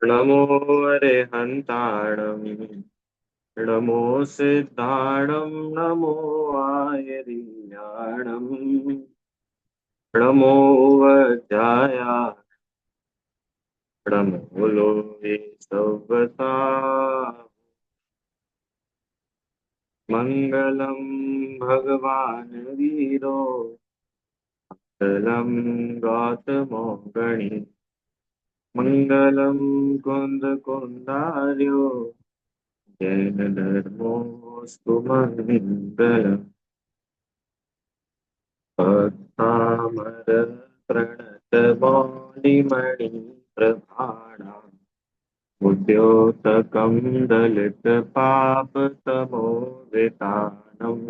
नमो अरिहन्ताणं नमो सिद्धाणं नमो आयर्याणं नमो वज्राय नमो लोके सव्वता मङ्गलं भगवान् वीरो मंगलं गौतमो गणि मङ्गलं कुन्दकुन्दार्यो जैनधर्मोऽस्तु मङ्गलम् अथामर प्रणतमौलिमणि प्रभाणाम् उद्योतकं दलितपापतमोदितानम्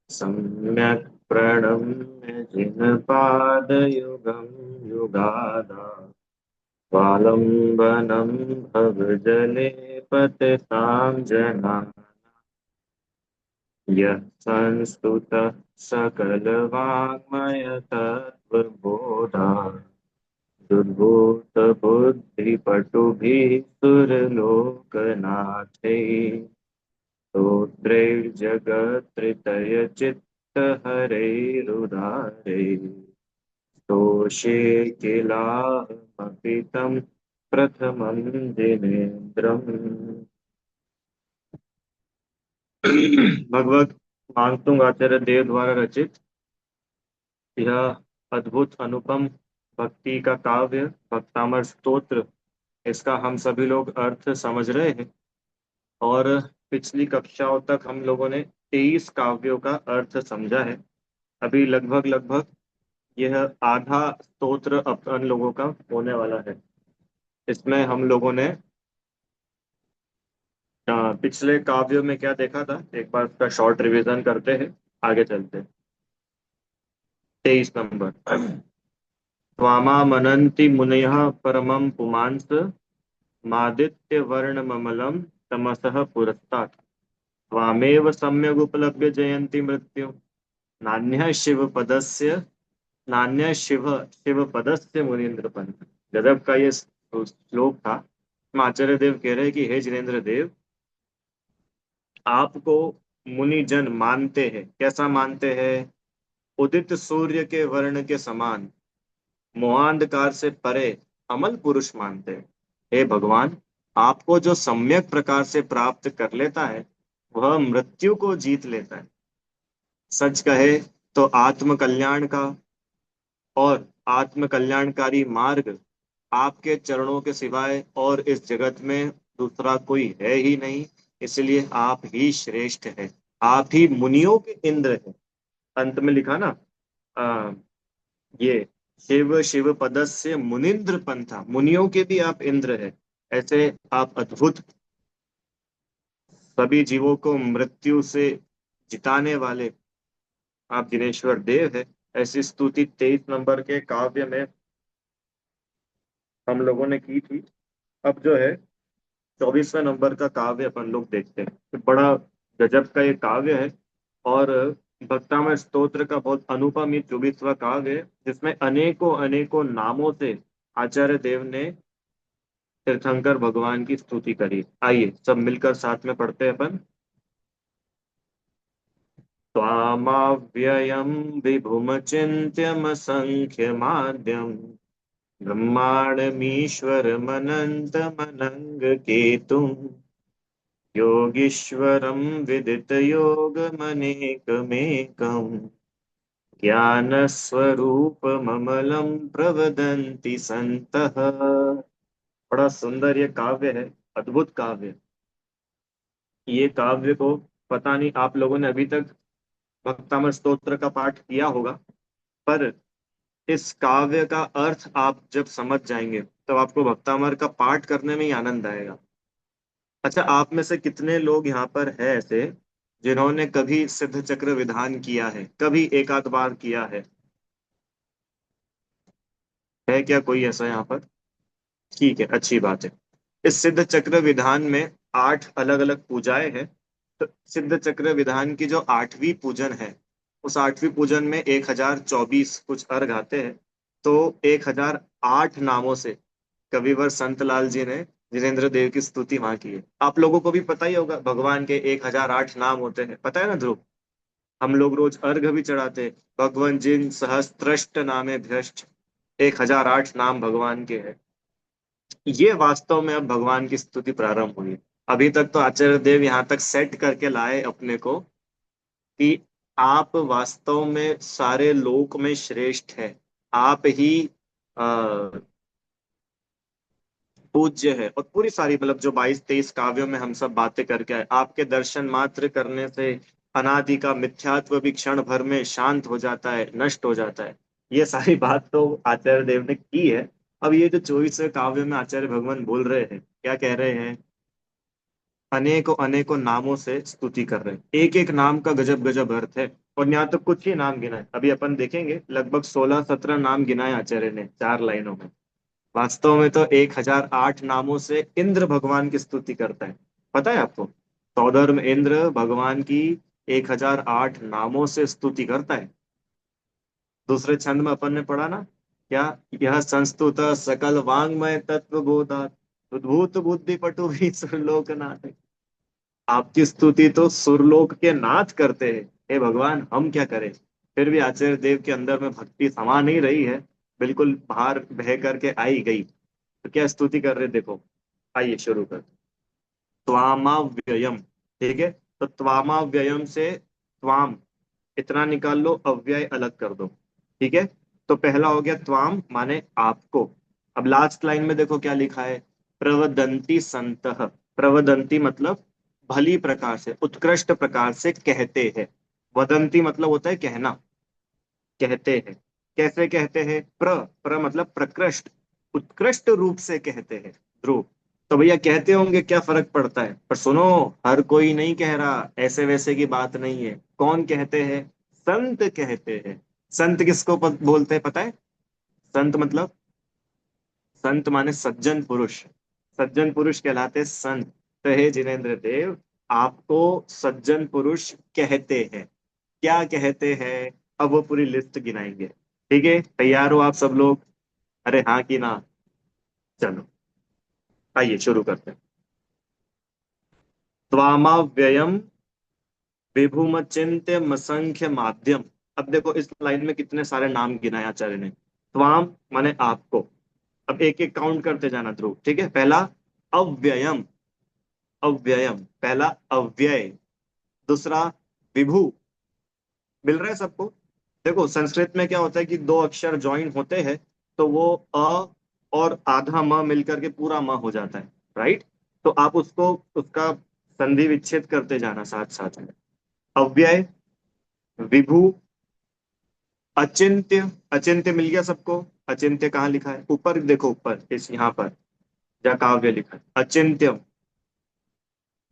सम्यक् प्रणम्य जिनपादयुगं युगादा स्वालम्बनं भवजले पतितां जनान् यः संस्तुतः सकलवाङ्मय तत्त्वबोधा दुर्भूतबुद्धिपटुभिः सुरलोकनाथैः स्तोत्रैर्जगत्त्रयचित्तहरैरुदारैः स्तोषे किलाहमपि तं प्रथमं दिनेन्द्रम्। भगवत मानतुंग आचार्य देव द्वारा रचित यह अद्भुत अनुपम भक्ति का काव्य भक्तामर स्तोत्र, इसका हम सभी लोग अर्थ समझ रहे हैं। और पिछली कक्षाओं तक हम लोगों ने 23 काव्यों का अर्थ समझा है। अभी लगभग लगभग यह आधा स्तोत्र अपन लोगों का होने वाला है। इसमें हम लोगों ने पिछले काव्यों में क्या देखा था, एक बार उसका शॉर्ट रिवीजन करते हैं, आगे चलते हैं। 23 नंबर। त्वामा मनन्ति मुनयः परमं पुमांस मादित्यवर्णममलं तमसः पुरस्तात् त्वामेव सम्यगुपलभ्य जयन्ति मृत्यु नान्यः शिवपदस्य नान्यः शिवपदस्य मुनीन्द्र पंथ। गजब का ये श्लोक था। हम आचार्य देव कह रहे हैं कि हे जिनेन्द्र देव, आपको मुनिजन मानते हैं। कैसा मानते हैं? उदित सूर्य के वर्ण के समान, मोहांधकार से परे अमल पुरुष मानते हैं। हे भगवान, आपको जो सम्यक प्रकार से प्राप्त कर लेता है वह मृत्यु को जीत लेता है। सच कहे तो आत्म कल्याण का और आत्म कल्याणकारी मार्ग आपके चरणों के सिवाय और इस जगत में दूसरा कोई है ही नहीं। इसलिए आप ही श्रेष्ठ है। आप ही मुनियों के इंद्र हैं। अंत में लिखा ना, आ, ये शिव शिव पदस्य मुनिंद्र पंथा, मुनियों के भी आप इंद्र है। ऐसे आप अद्भुत सभी जीवों को मृत्यु से जिताने वाले आप दिनेश्वर देव है। ऐसी स्तुति 23 नंबर के काव्य में हम लोगों ने की थी। अब जो है 24वें नंबर का काव्य अपन लोग देखते हैं। तो बड़ा गजब का ये काव्य है और भक्तामय स्तोत्र का बहुत अनुपम ये 24वां काव्य है, जिसमें अनेकों अनेकों नामों से आचार्य देव ने तीर्थंकर भगवान की स्तुति करी। आइए सब मिलकर साथ में पढ़ते हैं अपन। त्वामाव्ययं विभुमचिन्त्यमसङ्ख्यमाद्यं ब्रह्माण्डमीश्वरमनन्तमनङ्गकेतुम् योगीश्वरं विदितयोगमनेकमेकम् ज्ञानस्वरूपममलं प्रवदन्ति सन्तः। बड़ा सुंदर ये काव्य है, अद्भुत काव्य। ये काव्य को पता नहीं आप लोगों ने अभी तक भक्तामर स्तोत्र का पाठ किया होगा, पर इस काव्य का अर्थ आप जब समझ जाएंगे तब आपको भक्तामर का पाठ करने में ही आनंद आएगा। अच्छा, आप में से कितने लोग यहाँ पर है ऐसे जिन्होंने कभी सिद्ध चक्र विधान किया है, कभी एक आध बार किया है क्या कोई ऐसा यहाँ पर? ठीक है, अच्छी बात है। इस सिद्ध चक्र विधान में 8 अलग अलग पूजाएं हैं। तो सिद्ध चक्र विधान की जो 8वीं पूजन है, उस 8वीं पूजन में 1024 कुछ अर्घ आते हैं। तो 1008 नामों से कविवर संतलाल जी ने जिनेंद्र देव की स्तुति वहां की है। आप लोगों को भी पता ही होगा, भगवान के 1008 नाम होते हैं, पता है ना ध्रुव? हम लोग रोज अर्घ भी चढ़ाते हैं। भगवान जिन सहस्त्रष्ट नामे भ्रष्ट, 1008 नाम भगवान के हैं। ये वास्तव में अब भगवान की स्तुति प्रारंभ हुई है। अभी तक तो आचार्य देव यहाँ तक सेट करके लाए अपने को कि आप वास्तव में सारे लोक में श्रेष्ठ है। आप ही पूज्य है। और पूरी सारी मतलब जो 22-23 काव्यों में हम सब बातें करके आए, आपके दर्शन मात्र करने से अनादि का मिथ्यात्व भी क्षण भर में शांत हो जाता है, नष्ट हो जाता है। ये सारी बात तो आचार्य देव ने की है। अब ये जो 24 काव्यों में आचार्य भगवान बोल रहे हैं, क्या कह रहे हैं? अनेकों अनेकों नामों से स्तुति कर रहे हैं, एक एक नाम का गजब गजब अर्थ है। और यहाँ तो कुछ ही नाम गिनाए, अभी अपन देखेंगे लगभग 16-17 नाम गिनाए आचार्य ने 4 लाइनों में। वास्तव में तो 1008 नामों से इंद्र भगवान की स्तुति करता है। पता है आपको? सौधर्म इंद्र भगवान की 1008 नामों से स्तुति करता है। दूसरे छंद में अपन ने पढ़ा ना, क्या? यह संस्तुत सकल वांग्मय तत्व बोधात, उद्भूत बुद्धि पटु भी सुरलोकनाथ। आपकी स्तुति तो सुरलोक के नाथ करते हैं। हे भगवान, हम क्या करें? फिर भी आचार्य देव के अंदर में भक्ति समा नहीं रही है, बिल्कुल बाहर बह करके आई गई। तो क्या स्तुति कर रहे, देखो। आइए शुरू कर। त्वामाव्ययम, ठीक है। तो त्वामाव्ययम से त्वाम इतना निकाल लो, अव्यय अलग कर दो। ठीक है। तो पहला हो गया त्वाम, माने आपको। अब लास्ट लाइन में देखो क्या लिखा है, प्रवदंती संतः। प्रवदंती मतलब भली प्रकार से, उत्कृष्ट प्रकार से कहते हैं। वदंती मतलब होता है कहना, कहते हैं। कैसे कहते हैं? प्र मतलब प्रकृष्ट, उत्कृष्ट रूप से कहते हैं। ध्रुव, तो भैया कहते होंगे, क्या फर्क पड़ता है? पर सुनो, हर कोई नहीं कह रहा, ऐसे वैसे की बात नहीं है। कौन कहते हैं? संत कहते हैं। संत किसको बोलते हैं पता है? संत मतलब, संत माने सज्जन पुरुष। सज्जन पुरुष कहलाते संत। तो हे जिनेन्द्र देव, आपको सज्जन पुरुष कहते हैं। क्या कहते हैं? अब वो पूरी लिस्ट गिनाएंगे। ठीक है, तैयार हो आप सब लोग? अरे हाँ कि ना? चलो, आइए शुरू करते हैं। त्वामाव्ययम विभुमचिंत्य असंख्य माध्यम। अब देखो इस लाइन में कितने सारे नाम गिनाए आचार्य ने। त्वाम माने आपको। अब एक एक काउंट करते जाना ध्रुव, ठीक है। पहला अव्ययम, अव्ययम पहला अव्यय। दूसरा विभु, मिल रहा है सबको? देखो संस्कृत में क्या होता है कि दो अक्षर ज्वाइन होते हैं तो वो अ और आधा म मिलकर के पूरा म हो जाता है, राइट? तो आप उसको, उसका संधि विच्छेद करते जाना साथ साथ में। अव्यय, विभु, अचिंत्य। अचिंत्य मिल गया सबको? अचिंत्य कहाँ लिखा है? ऊपर देखो, ऊपर इस यहाँ पर जहाँ काव्य लिखा है अचिंत्यम।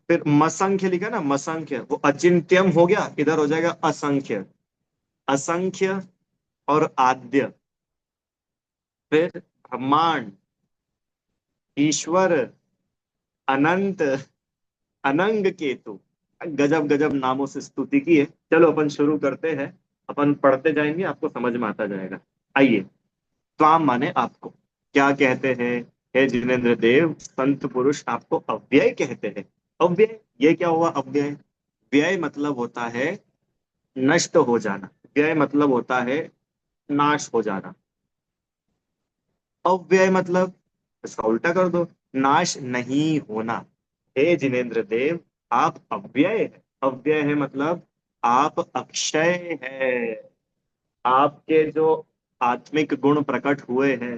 फिर मसंख्य लिखा है ना, मसंख्य, वो अचिंत्यम हो गया, इधर हो जाएगा असंख्य। असंख्य और आद्य। फिर ब्रह्मांड, ईश्वर, अनंत, अनंग केतु। गजब गजब नामों से स्तुति की है। चलो अपन शुरू करते हैं, अपन पढ़ते जाएंगे, आपको समझ में आता जाएगा। आइए। त्वाम माने आपको। क्या कहते हैं? हे जिनेन्द्र देव, संत पुरुष आपको अव्यय कहते हैं। अव्यय, ये क्या हुआ अव्यय? व्यय मतलब होता है नष्ट हो जाना, व्यय मतलब होता है नाश हो जाना। अव्यय मतलब इसका उल्टा कर दो, नाश नहीं होना। हे जिनेन्द्र देव, आप अव्यय है। अव्यय है मतलब आप अक्षय है। आपके जो आत्मिक गुण प्रकट हुए हैं,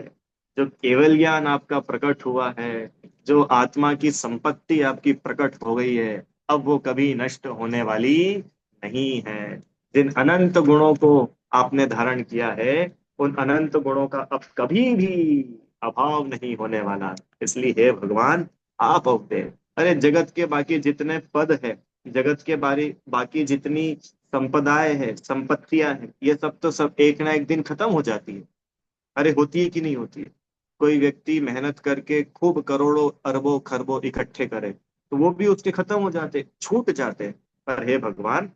जो केवल ज्ञान आपका प्रकट हुआ है, जो आत्मा की संपत्ति आपकी प्रकट हो गई है, अब वो कभी नष्ट होने वाली नहीं है। जिन अनंत गुणों को आपने धारण किया है, उन अनंत गुणों का अब कभी भी अभाव नहीं होने वाला। इसलिए हे भगवान, आप अव्यय। अरे जगत के बाकी जितने पद है, जगत के बाकी जितनी संपदाएं है, संपत्तियां हैं, ये सब तो सब एक ना एक दिन खत्म हो जाती है। अरे होती है कि नहीं होती है? कोई व्यक्ति मेहनत करके खूब करोड़ों अरबों खरबों इकट्ठे करे तो वो भी उसके खत्म हो जाते, छूट जाते। पर हे भगवान,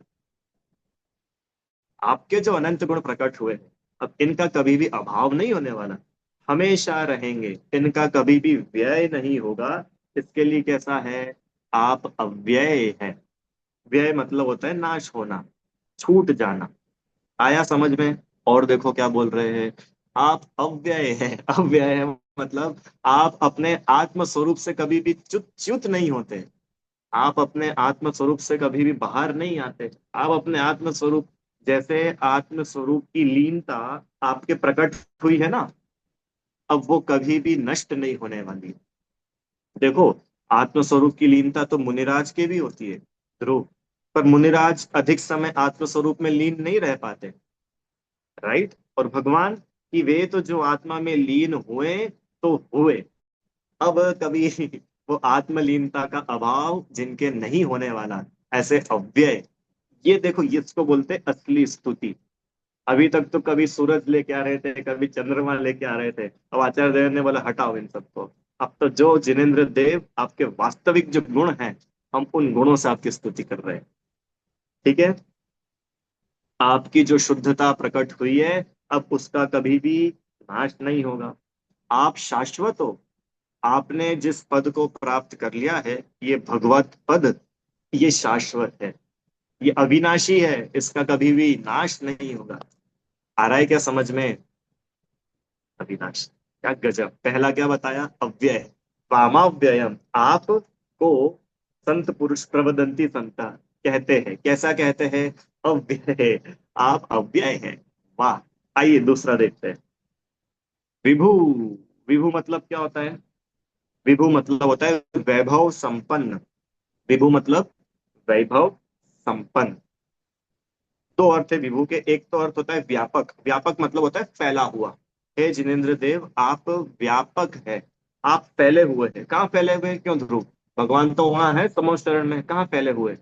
आपके जो अनंत गुण प्रकट हुए हैं, अब इनका कभी भी अभाव नहीं होने वाला। हमेशा रहेंगे, इनका कभी भी व्यय नहीं होगा। इसके लिए कैसा है? आप अव्यय है। व्यय मतलब होता है नाश होना, छूट जाना। आया समझ में? और देखो क्या बोल रहे हैं, आप अव्यय है। अव्यय है मतलब आप अपने आत्म स्वरूप से कभी भी च्युत च्युत नहीं होते। आप अपने आत्म स्वरूप से कभी भी बाहर नहीं आते। आप अपने आत्म स्वरूप, जैसे आत्म स्वरूप की लीनता आपके प्रकट हुई है ना, अब वो कभी भी नष्ट नहीं होने वाली। देखो, आत्म स्वरूप की लीनता तो मुनिराज के भी होती है, ध्रुव। पर मुनिराज अधिक समय आत्म स्वरूप में लीन नहीं रह पाते, राइट? और भगवान की वे तो जो आत्मा में लीन हुए तो हुए, अब कभी वो आत्मलीनता का अभाव जिनके नहीं होने वाला, ऐसे अव्यय। ये देखो, ये इसको बोलते हैं असली स्तुति। अभी तक तो कभी सूरज लेके आ रहे थे, कभी चंद्रमा लेके आ रहे थे, अब आचार्य देव ने बोला हटाओ इन सबको। अब तो जो जिनेन्द्र देव आपके वास्तविक जो गुण हैं, हम उन गुणों से आपकी स्तुति कर रहे हैं। ठीक है? आपकी जो शुद्धता प्रकट हुई है, अब उसका कभी भी नाश नहीं होगा। आप शाश्वत हो। आपने जिस पद को प्राप्त कर लिया है, ये भगवत पद, ये शाश्वत है, ये अविनाशी है, इसका कभी भी नाश नहीं होगा। आ रहा है क्या समझ में? अविनाश, क्या गजब! पहला क्या बताया? अव्यय। वामाव्ययम, आपको संत पुरुष प्रवदंती संता कहते हैं। कैसा कहते हैं? अव्यय। आप अव्यय हैं। वाह! आइए दूसरा देखते हैं। विभु। विभु मतलब क्या होता है? विभु मतलब होता है वैभव संपन्न। विभु मतलब वैभव संपन्न। दो अर्थ है विभू के। एक तो अर्थ होता है व्यापक। व्यापक मतलब होता है फैला हुआ। हे जिनेन्द्र देव, आप व्यापक है। आप फैले हुए हैं। कहाँ फैले हुए हैं? क्यों ध्रुव? भगवान तो वहां है समोच्च शरण में, कहाँ फैले हुए?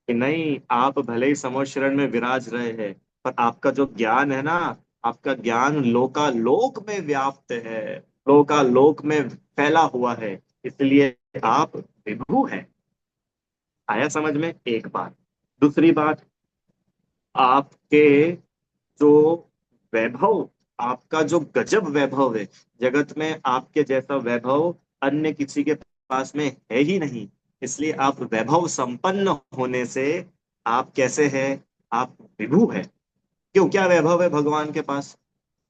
कि नहीं, आप भले ही समोच्च शरण में विराज रहे हैं, पर आपका जो ज्ञान है ना, आपका ज्ञान लोकालोक में व्याप्त है, लोकालोक में फैला हुआ है। इसलिए आप विभू हैं। आया समझ में? एक बात। दूसरी बात, आपके जो वैभव, आपका जो गजब वैभव है, जगत में आपके जैसा वैभव अन्य किसी के पास में है ही नहीं। इसलिए आप वैभव संपन्न होने से आप कैसे हैं? आप विभु है। क्यों? क्या वैभव है भगवान के पास?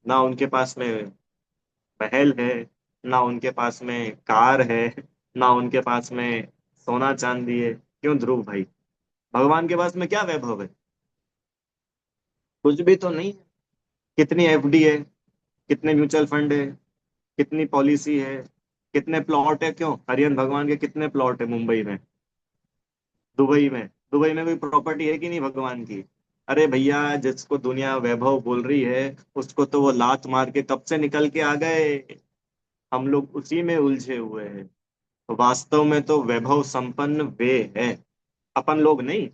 ना उनके पास में महल है, ना उनके पास में कार है, ना उनके पास में सोना चांदी है। क्यों ध्रुव भाई? भगवान के पास में क्या वैभव है? कुछ भी तो नहीं। कितनी एफडी है, कितने म्यूचुअल फंड है, कितनी पॉलिसी है, कितने प्लॉट है? क्यों? हरियन भगवान के कितने प्लॉट है मुंबई में, दुबई में? दुबई में कोई प्रॉपर्टी है कि नहीं भगवान की? अरे भैया, जिसको दुनिया वैभव बोल रही है, उसको तो वो लात मार के कब से निकल के आ गए। हम लोग उसी में उलझे हुए हैं। वास्तव में तो वैभव संपन्न वे है, अपन लोग नहीं।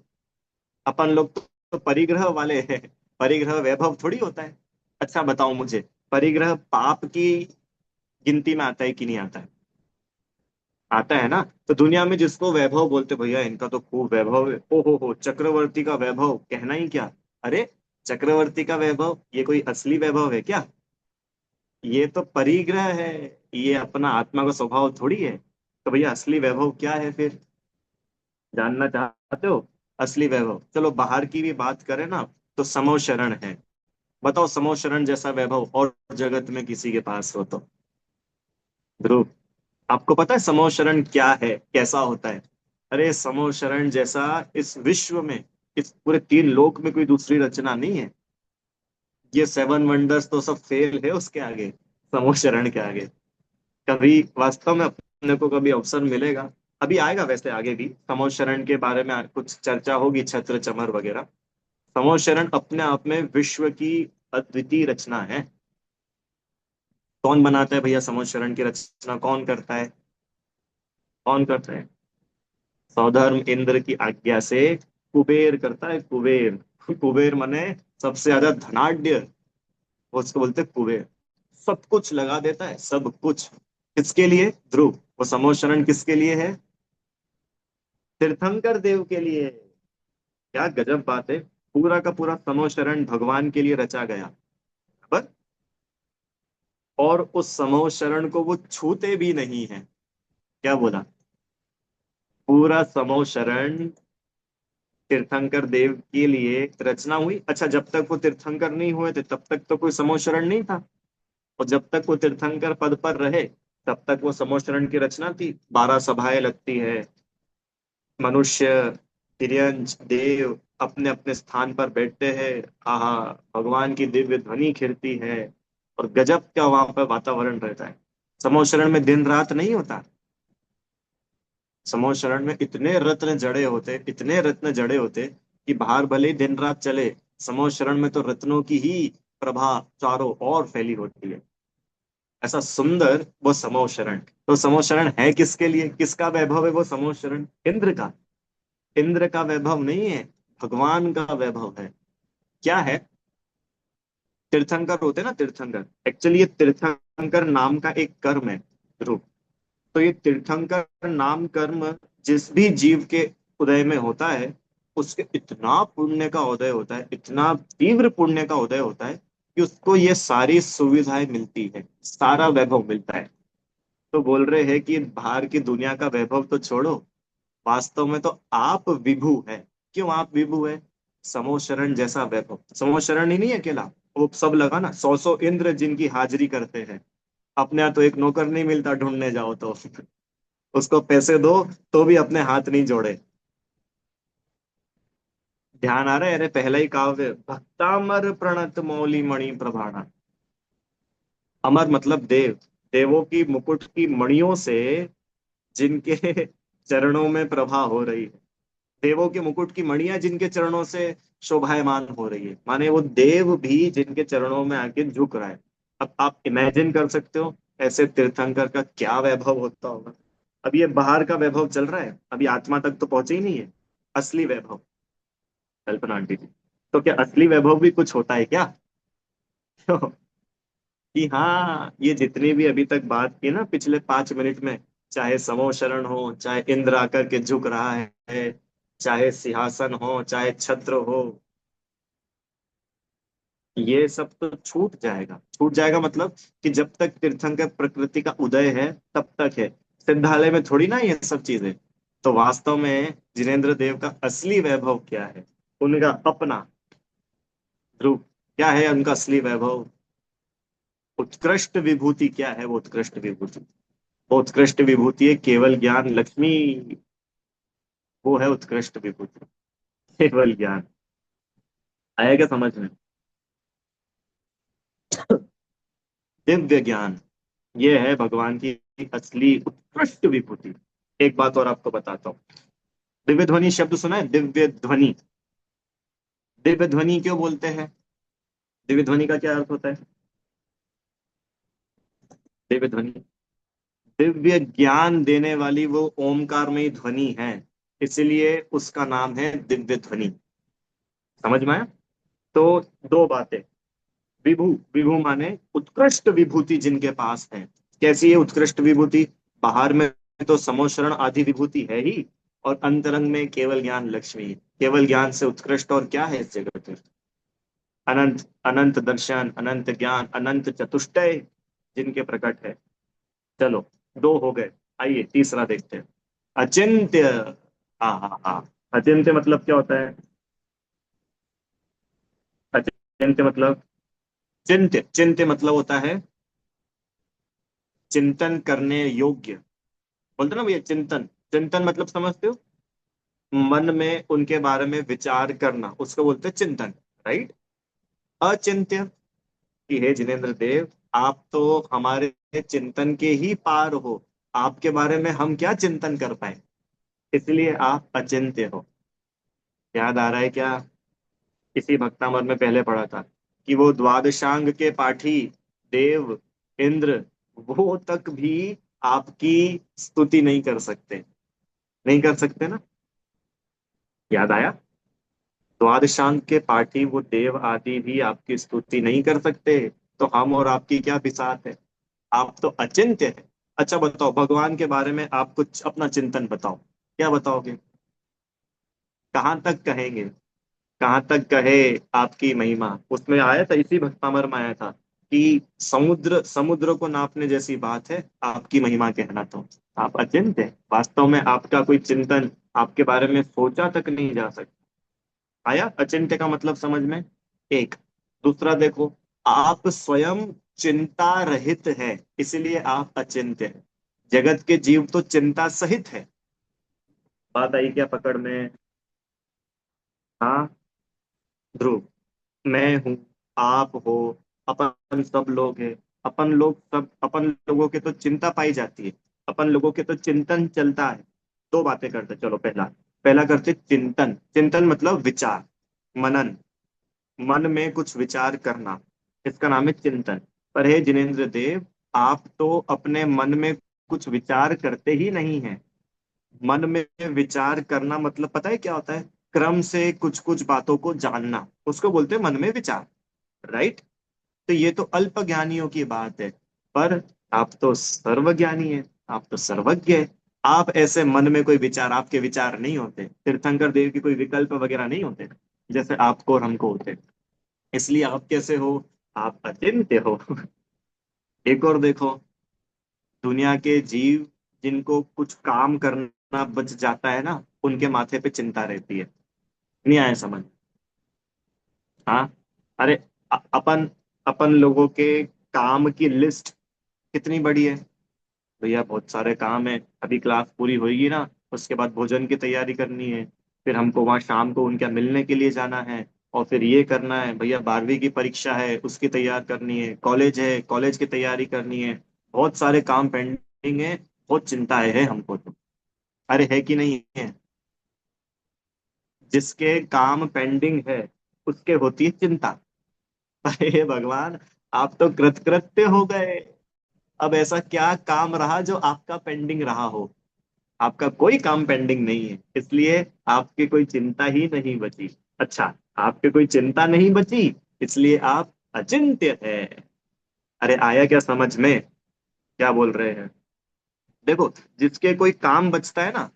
अपन लोग तो परिग्रह वाले हैं। परिग्रह वैभव थोड़ी होता है। अच्छा बताओ मुझे, परिग्रह पाप की गिनती में आता है कि नहीं आता है? आता है ना। तो दुनिया में जिसको वैभव बोलते, भैया इनका तो खूब वैभव है, ओ हो, चक्रवर्ती का वैभव कहना ही क्या। अरे, चक्रवर्ती का वैभव ये कोई असली वैभव है क्या? ये तो परिग्रह है। ये अपना आत्मा का स्वभाव थोड़ी है। तो भैया असली वैभव क्या है फिर? जानना चाहते हो? असली वैभव, चलो बाहर की भी बात करें ना, तो समो शरण है। बताओ, समो शरण जैसा वैभव और जगत में किसी के पास हो तो? ध्रुव, आपको पता है समो शरण क्या है, कैसा होता है? अरे, समो शरण जैसा इस विश्व में, इस पूरे तीन लोक में कोई दूसरी रचना नहीं है। ये सेवन वंडर्स तो सब फेल है उसके आगे, समो शरण के आगे। कभी वास्तव में अपने को कभी अवसर मिलेगा, अभी आएगा वैसे आगे भी समो शरण के बारे में कुछ चर्चा होगी, छत्र चमर वगैरह। समो शरण अपने आप में विश्व की अद्वितीय रचना है। कौन बनाता है भैया समो शरण की रचना? कौन करता है? कौन करता है? सौधर्म इंद्र की आज्ञा से कुबेर करता है, कुबेर। कुबेर माने सबसे ज्यादा धनाढ्य, वो उसको बोलते हैं कुबेर। सब कुछ लगा देता है, सब कुछ। किसके लिए ध्रुव? वो समोशरण किसके लिए है? तीर्थंकर देव के लिए। क्या गजब बात है! पूरा का पूरा समोशरण भगवान के लिए रचा गया। बस, और उस समूह शरण को वो छूते भी नहीं है। क्या बोला? पूरा समूह शरण तीर्थंकर देव के लिए रचना हुई। अच्छा, जब तक वो तीर्थंकर नहीं हुए थे तब तक तो कोई समूह शरण नहीं था, और जब तक वो तीर्थंकर पद पर रहे तब तक वो समूह शरण की रचना थी। 12 सभाएं लगती है, मनुष्य, तिर्यंच, देव अपने अपने स्थान पर बैठते हैं। आहा, भगवान की दिव्य ध्वनि खिलती है, और गजब का वहां पर वातावरण रहता है। समूह शरण में दिन रात नहीं होता। समूह शरण में इतने रत्न जड़े होते, इतने रत्न जड़े होते कि बाहर भले ही दिन रात चले, समूह शरण में तो रत्नों की ही प्रभा चारों ओर फैली होती है। ऐसा सुंदर वो समूह शरण। तो समूह शरण है किसके लिए, किसका वैभव है वो समूह शरण? इंद्र का। इंद्र का वैभव नहीं है, भगवान का वैभव है। क्या है? तीर्थंकर होते हैं ना, तीर्थंकर, एक्चुअली ये तीर्थंकर नाम का एक कर्म है, ध्रुव। तो ये तीर्थंकर नाम कर्म जिस भी जीव के उदय में होता है, उसके इतना पुण्य का उदय होता है, इतना तीव्र पुण्य का उदय होता है कि उसको ये सारी सुविधाएं मिलती है, सारा वैभव मिलता है। तो बोल रहे हैं कि बाहर की दुनिया का वैभव तो छोड़ो, वास्तव में तो आप विभु है। क्यों आप विभु है? समो शरण जैसा वैभव। समो शरण ही नहीं है अकेला, वो सब लगा ना, 100 इंद्र जिनकी हाजिरी करते हैं। अपने यहाँ तो एक नौकर नहीं मिलता ढूंढने जाओ तो, उसको पैसे दो तो भी अपने हाथ नहीं जोड़े। ध्यान आ रहा है? अरे पहला ही काव्य, भक्तामर प्रणत मौली मणि प्रभाणा। अमर मतलब देव, देवों की मुकुट की मणियों से जिनके चरणों में प्रभा हो रही है। देवों के मुकुट की मणियां जिनके चरणों से शोभायमान हो रही है, माने वो देव भी जिनके चरणों में आके झुक रहा है। अब आप इमेजिन कर सकते हो ऐसे तीर्थंकर का क्या वैभव होता होगा। अब ये बाहर का वैभव चल रहा है, अभी आत्मा तक तो पहुंचे ही नहीं है। असली वैभव, कल्पना आंटी जी, तो क्या असली वैभव भी कुछ होता है क्या? कि हाँ, ये जितनी भी अभी तक बात की ना पिछले 5 मिनट में, चाहे समो शरण हो, चाहे इंद्र आकर के झुक रहा है, चाहे सिंहासन हो, चाहे छत्र हो, ये सब तो छूट जाएगा। छूट जाएगा मतलब कि जब तक तीर्थंकर प्रकृति का उदय है तब तक है, सिद्धालय में थोड़ी ना ये सब चीजें। तो वास्तव में जिनेंद्र देव का असली वैभव क्या है, उनका अपना ध्रुव, क्या है उनका असली वैभव? उत्कृष्ट विभूति। क्या है वो उत्कृष्ट विभूति? वो उत्कृष्ट विभूति है केवल ज्ञान लक्ष्मी। वो है उत्कृष्ट विभूति, केवल ज्ञान। आया क्या समझ में? दिव्य ज्ञान, ये है भगवान की असली उत्कृष्ट विभूति। एक बात और आपको बताता हूँ, दिव्य ध्वनि शब्द सुना है? दिव्य ध्वनि, दिव्य ध्वनि क्यों बोलते हैं? दिव्य ध्वनि का क्या अर्थ होता है? दिव्य ध्वनि, दिव्य ज्ञान देने वाली वो ओमकार में ध्वनि है, इसलिए उसका नाम है दिव्य ध्वनि। समझ में आया? तो दो बातें, विभु, विभु माने उत्कृष्ट विभूति जिनके पास है। कैसी है उत्कृष्ट विभूति? बाहर में तो समोशरण आदि विभूति है ही, और अंतरंग में केवल ज्ञान लक्ष्मी। केवल ज्ञान से उत्कृष्ट और क्या है इस जगत में? अनंत, अनंत दर्शन, अनंत ज्ञान, अनंत चतुष्टय जिनके प्रकट है। चलो, दो हो गए, आइए तीसरा देखते हैं। अचिंत्य। हाँ हाँ हाँ, अचिंत्य मतलब क्या होता है? अचिंत्य मतलब, चिंत्य, चिंत्य मतलब होता है चिंतन करने योग्य। बोलते ना भैया चिंतन, चिंतन मतलब समझते हो? मन में उनके बारे में विचार करना, उसको बोलते हैं चिंतन, राइट? अचिंत्य, कि हे जिनेन्द्र देव, आप तो हमारे चिंतन के ही पार हो, आपके बारे में हम क्या चिंतन कर पाए, इसलिए आप अचिंत्य हो। याद आ रहा है क्या? इसी भक्तामृत में पहले पढ़ा था कि वो द्वादशांग के पाठी देव, इंद्र, वो तक भी आपकी स्तुति नहीं कर सकते। नहीं कर सकते ना? याद आया? द्वादशांग के पाठी वो देव आदि भी आपकी स्तुति नहीं कर सकते, तो हम और आपकी क्या बिसात है? आप तो अचिंत्य है। अच्छा बताओ, भगवान के बारे में आप कुछ अपना चिंतन बताओ, क्या बताओगे? कहाँ तक कहेंगे? कहाँ तक कहे आपकी महिमा? उसमें आया था, इसी भक्तामर में आया था कि समुद्र समुद्र को नापने जैसी बात है आपकी महिमा कहना। तो आप अचिंत्य है, वास्तव में आपका कोई चिंतन, आपके बारे में सोचा तक नहीं जा सकता। आया अचिंत्य का मतलब समझ में? एक। दूसरा देखो, आप स्वयं चिंता रहित है, इसलिए आप अचिंत्य है। जगत के जीव तो चिंता सहित है। बात आई क्या पकड़ में? हाँ। ध्रुव, मैं हूँ, आप हो, अपन सब लोग हैं। अपन लोग सब, अपन लोगों के तो चिंता पाई जाती है, अपन लोगों के तो चिंतन चलता है। दो बातें करते, चलो पहला पहला करते चिंतन। चिंतन मतलब विचार, मनन, मन में कुछ विचार करना, इसका नाम है चिंतन। पर हे जिनेन्द्र देव, आप तो अपने मन में कुछ विचार करते ही नहीं हैं। मन में विचार करना मतलब पता है क्या होता है? क्रम से कुछ कुछ बातों को जानना, उसको बोलते हैं मन में विचार। राइट? तो ये तो अल्प ज्ञानियों की बात है। पर आप तो सर्वज्ञानी है, आप तो सर्वज्ञ है। आप ऐसे मन में कोई विचार, आपके विचार नहीं होते, तीर्थंकर देव की कोई विकल्प वगैरह नहीं होते जैसे आपको और हमको होते। इसलिए आप कैसे हो? आप अचिंत्य हो। एक और देखो, दुनिया के जीव जिनको कुछ काम करना बच जाता है ना, उनके माथे पे चिंता रहती है। नहीं आया समझ? हाँ। अरे अपन अपन लोगों के काम की लिस्ट कितनी बड़ी है। भैया बहुत सारे काम है, अभी क्लास पूरी होगी ना, उसके बाद भोजन की तैयारी करनी है, फिर हमको वहाँ शाम को उनके मिलने के लिए जाना है, और फिर ये करना है भैया, 12वीं की परीक्षा है उसकी तैयार करनी है, कॉलेज की तैयारी करनी है। बहुत सारे काम पेंडिंग है, बहुत चिंता है हमको तो। अरे है कि नहीं है? जिसके काम पेंडिंग है उसके होती है चिंता। अरे भगवान, आप तो कृतकृत्य हो गए। अब ऐसा क्या काम रहा जो आपका पेंडिंग रहा हो? आपका कोई काम पेंडिंग नहीं है, इसलिए आपकी कोई चिंता ही नहीं बची। अच्छा, आपकी कोई चिंता नहीं बची, इसलिए आप अचिंत्य है। अरे आया क्या समझ में? क्या बोल रहे हैं? देखो, जिसके कोई काम बचता है ना,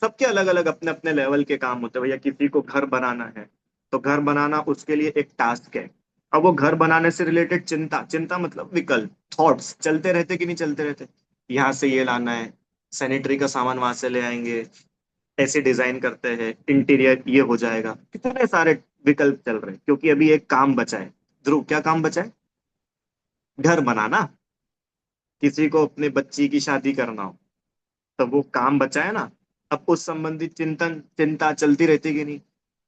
सबके अलग अलग अपने अपने लेवल के काम होते हैं भैया। किसी को घर बनाना है, तो घर बनाना उसके लिए एक टास्क है। अब वो घर बनाने से रिलेटेड चिंता, चिंता मतलब विकल्प, थॉट्स चलते रहते कि नहीं चलते रहते? यहाँ से ये लाना है, सैनिटरी का सामान वहां से ले आएंगे, ऐसे डिजाइन करते हैं, इंटीरियर ये हो जाएगा, कितने सारे विकल्प चल रहे हैं क्योंकि अभी एक काम बचा है। ध्रुव, क्या काम बचा है? घर बनाना। किसी को अपने बच्ची की शादी करना हो, तो वो काम बचा है ना। अब उस संबंधित चिंतन चिंता चलती रहती कि नहीं?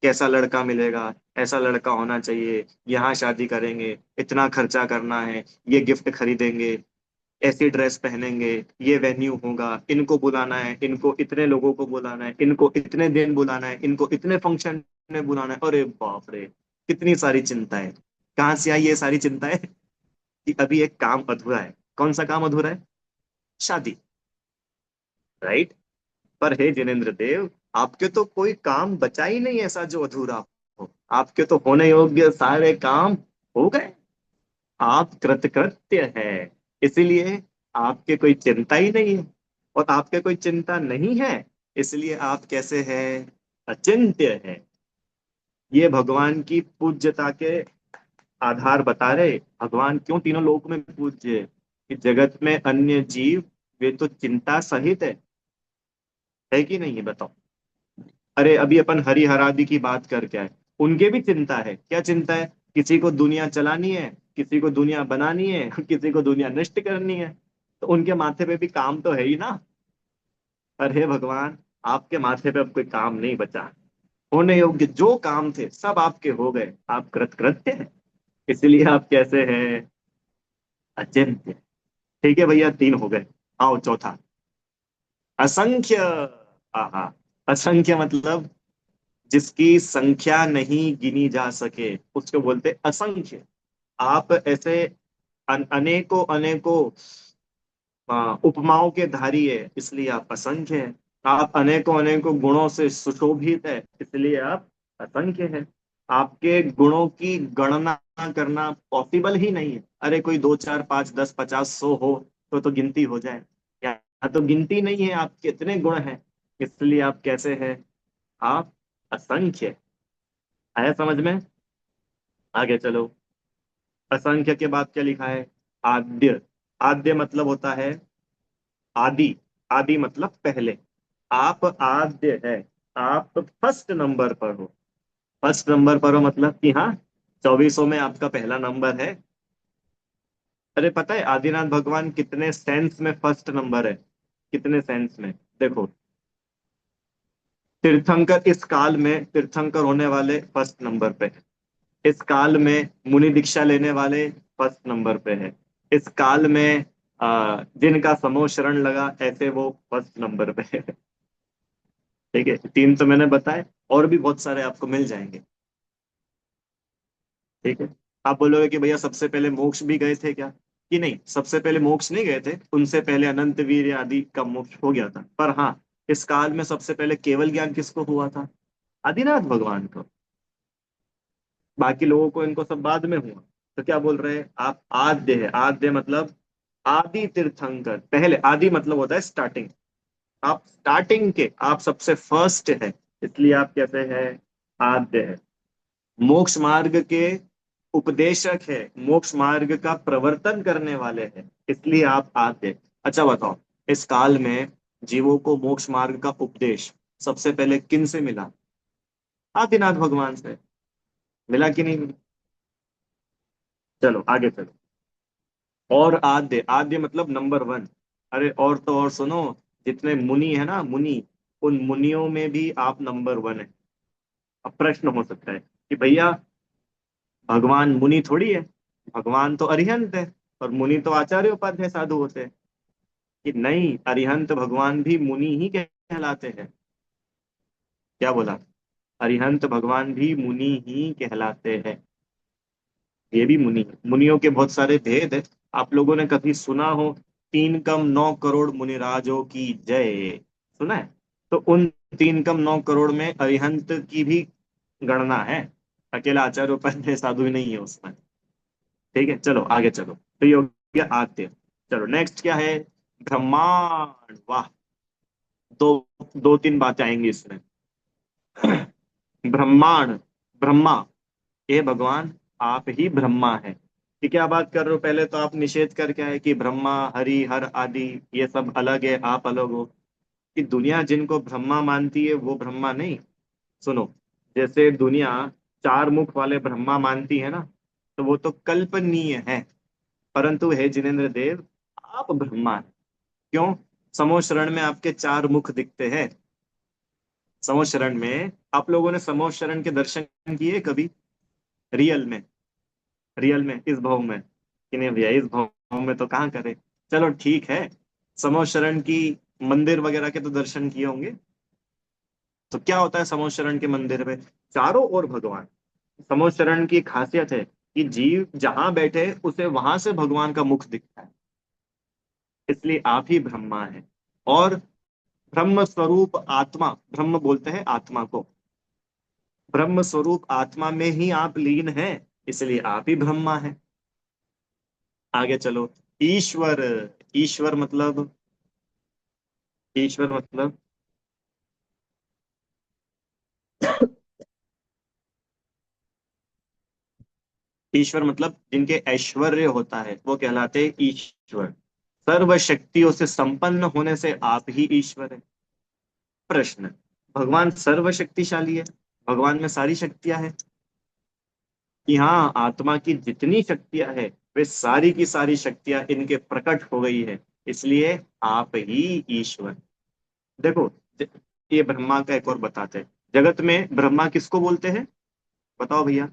कैसा लड़का मिलेगा, ऐसा लड़का होना चाहिए, यहाँ शादी करेंगे, इतना खर्चा करना है, ये गिफ्ट खरीदेंगे, ऐसी ड्रेस पहनेंगे, ये वेन्यू होगा, इनको बुलाना है, इनको इतने लोगों को बुलाना है, इनको इतने दिन बुलाना है, इनको इतने फंक्शन में बुलाना है। अरे बाप रे, कितनी सारी चिंताएं। कहाँ से आई ये सारी चिंताएं? कि अभी एक काम अधूरा है। कौन सा काम अधूरा है? शादी। राइट? पर हे जिनेन्द्र देव, आपके तो कोई काम बचा ही नहीं ऐसा जो अधूरा हो। आपके तो होने योग्य सारे काम हो गए। आप कृतकृत्य है, इसीलिए आपके कोई चिंता ही नहीं है। और आपके कोई चिंता नहीं है, इसलिए आप कैसे हैं? अचिंत्य है। ये भगवान की पूज्यता के आधार बता रहे। भगवान क्यों तीनों लोक में पूज्य? कि जगत में अन्य जीव, वे तो चिंता सहित है कि नहीं, बताओ? अरे अभी अपन हरि हरादि की बात करके आए, उनके भी चिंता है। क्या चिंता है? किसी को दुनिया चलानी है, किसी को दुनिया बनानी है, किसी को दुनिया नष्ट करनी है। तो उनके माथे पे भी काम तो है ही ना। पर हे भगवान, आपके माथे पे अब कोई काम नहीं बचा। होने योग्य जो काम थे सब आपके हो गए, आप कृतकृत्य हैं। इसलिए आप कैसे हैं? अचिंत्य। ठीक है भैया, तीन हो गए। आओ चौथा, असंख्य। आहा, असंख्य मतलब जिसकी संख्या नहीं गिनी जा सके उसको बोलते असंख्य। आप ऐसे अनेकों अनेकों उपमाओं के धारी है, इसलिए आप असंख्य हैं। आप अनेकों अनेकों गुणों से सुशोभित है, इसलिए आप असंख्य हैं। आपके गुणों की गणना करना पॉसिबल ही नहीं है। अरे कोई 2 4 5 10 50 100 हो तो गिनती हो जाए। यहाँ तो गिनती नहीं है, आपके इतने गुण हैं, इसलिए आप कैसे हैं? आप असंख्य। आया समझ में? आगे चलो। असंख्य के बाद क्या लिखा है? आद्य। आद्य मतलब होता है आदि। आदि मतलब पहले। आप आद्य है, आप फर्स्ट नंबर पर हो। फर्स्ट नंबर पर हो मतलब कि हाँ, चौबीसों में आपका पहला नंबर है। अरे पता है आदिनाथ भगवान कितने सेंस में फर्स्ट नंबर है? कितने सेंस में? देखो, तीर्थंकर, इस काल में तीर्थंकर होने वाले फर्स्ट नंबर पे है। इस काल में मुनि दीक्षा लेने वाले फर्स्ट नंबर पे है। इस काल में जिनका समूह शरण लगा ऐसे वो फर्स्ट नंबर पे है। ठीक है, तीन तो मैंने बताए, और भी बहुत सारे आपको मिल जाएंगे। ठीक है। आप बोलोगे कि भैया सबसे पहले मोक्ष भी गए थे क्या? कि नहीं, सबसे पहले मोक्ष नहीं गए थे, उनसे पहले अनंत वीर आदि का मोक्ष हो गया था। पर हाँ, इस काल में सबसे पहले केवल ज्ञान किसको हुआ था? आदिनाथ भगवान को। बाकी लोगों को, इनको सब बाद में हुआ। तो क्या बोल रहे हैं आप? आद्य है। आद्य मतलब आदि तीर्थंकर, पहले। आदि मतलब होता है स्टार्टिंग। आप स्टार्टिंग के, आप सबसे फर्स्ट है, इसलिए आप कहते हैं आद्य है। मोक्ष मार्ग के उपदेशक है, मोक्ष मार्ग का प्रवर्तन करने वाले हैं, इसलिए आप आद्य। अच्छा बताओ, इस काल में जीवों को मोक्ष मार्ग का उपदेश सबसे पहले किन से मिला? आदिनाथ भगवान से। मिला कि नहीं मिला? चलो आगे चलो। और आद्य, आद्य मतलब नंबर वन। अरे और तो और सुनो, जितने मुनि है ना, मुनि, उन मुनियों में भी आप नंबर वन है। अब प्रश्न हो सकता है कि भैया भगवान मुनि थोड़ी है, भगवान तो अरिहंत है, और मुनि तो आचार्य उपाध्याय साधु होते हैं। कि नहीं, अरिहंत भगवान भी मुनि ही कहलाते हैं। क्या बोला? अरिहंत भगवान भी मुनि ही कहलाते हैं। ये भी मुनि है। मुनियों के बहुत सारे भेद है। आप लोगों ने कभी सुना हो, तीन कम 9 करोड़ मुनिराजों की जय? सुना है? तो उन तीन कम 9 करोड़ में अरिहंत की भी गणना है। अकेला आचार्य उपाध्याय साधु ही नहीं है उसमें। ठीक है, चलो आगे चलो। तो ये हो गया आद्य। चलो नेक्स्ट क्या है? ब्रह्मांड। वाह, दो, दो तीन बातें आएंगी इसमें। ब्रह्मांड, ब्रह्मा, हे भगवान, आप ही ब्रह्मा है। कि क्या बात कर रहे हो? पहले तो आप निषेध करके आए कि ब्रह्मा, हरि, हर आदि ये सब अलग है, आप अलग हो। कि दुनिया जिनको ब्रह्मा मानती है वो ब्रह्मा नहीं। सुनो, जैसे दुनिया चार मुख वाले ब्रह्मा मानती है ना, तो वो तो कल्पनीय है। परंतु हे जिनेन्द्र देव, आप ब्रह्मा हैं। क्यों? समो शरण में आपके चार मुख दिखते हैं। समो शरण में आप लोगों ने समो शरण के दर्शन किए कभी? रियल में? रियल में इस भाव में? कि नहीं भैया, इस भाव में तो कहाँ करे। चलो ठीक है, समो शरण की मंदिर वगैरह के तो दर्शन किए होंगे। तो क्या होता है समो शरण के मंदिर में? चारों ओर भगवान। समो शरण की खासियत है कि जीव जहां बैठे उसे वहां से भगवान का मुख दिखता है। इसलिए आप ही ब्रह्मा है। और ब्रह्म स्वरूप आत्मा, ब्रह्म बोलते हैं आत्मा को, ब्रह्म स्वरूप आत्मा में ही आप लीन हैं, इसलिए आप ही ब्रह्मा है। आगे चलो। ईश्वर, ईश्वर मतलब, ईश्वर मतलब, ईश्वर मतलब जिनके ऐश्वर्य होता है वो कहलाते हैं ईश्वर। सर्व शक्तियों से संपन्न होने से आप ही ईश्वर है। प्रश्न, भगवान सर्वशक्तिशाली है? भगवान में सारी शक्तियां हैं? कि हाँ, आत्मा की जितनी शक्तियां है वे सारी की सारी शक्तियां इनके प्रकट हो गई है, इसलिए आप ही ईश्वर। देखो, ज- ये ब्रह्मा का एक और बताते हैं। जगत में ब्रह्मा किसको बोलते हैं? बताओ भैया।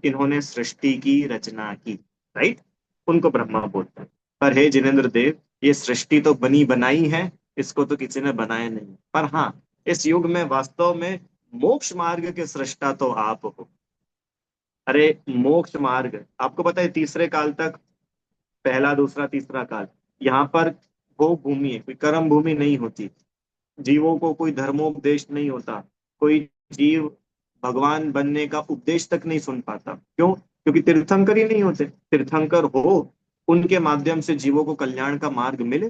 इन्होंने सृष्टि की रचना की, राइट, उनको ब्रह्मा बोलते हैं। पर हे जिनेन्द्र देव, ये सृष्टि तो बनी बनाई है, इसको तो किसी ने बनाया नहीं। पर हाँ, इस युग में वास्तव में मोक्ष मार्ग के सृष्टा तो आप हो। अरे मोक्ष मार्ग, आपको पता है तीसरे काल तक, पहला दूसरा तीसरा काल, यहाँ पर वो भूमि है, कोई कर्म भूमि नहीं होती। जीवों को कोई धर्मोपदेश नहीं होता। कोई जीव भगवान बनने का उपदेश तक नहीं सुन पाता। क्यों? क्योंकि तीर्थंकर ही नहीं होते। तीर्थंकर हो, उनके माध्यम से जीवों को कल्याण का मार्ग मिले।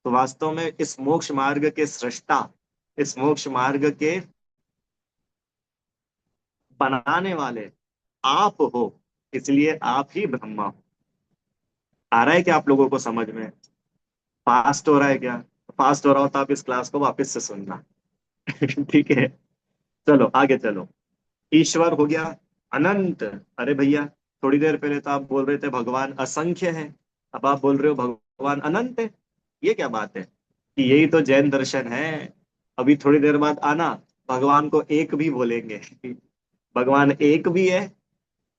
तो वास्तव में इस मोक्ष मार्ग के सृष्टा, इस मोक्ष मार्ग के बनाने वाले आप हो। इसलिए आप ही ब्रह्मा हो। आ रहा है क्या आप लोगों को समझ में? फास्ट हो रहा है क्या? फास्ट हो रहा हो तो आप इस क्लास को वापस से सुनना। ठीक है, चलो आगे चलो। ईश्वर हो गया अनंत। अरे भैया, थोड़ी देर पहले तो आप बोल रहे थे भगवान असंख्य है, अब आप बोल रहे हो भगवान अनंत है। ये क्या बात है? कि यही तो जैन दर्शन है। अभी थोड़ी देर बाद आना, भगवान को एक भी बोलेंगे। भगवान एक भी है,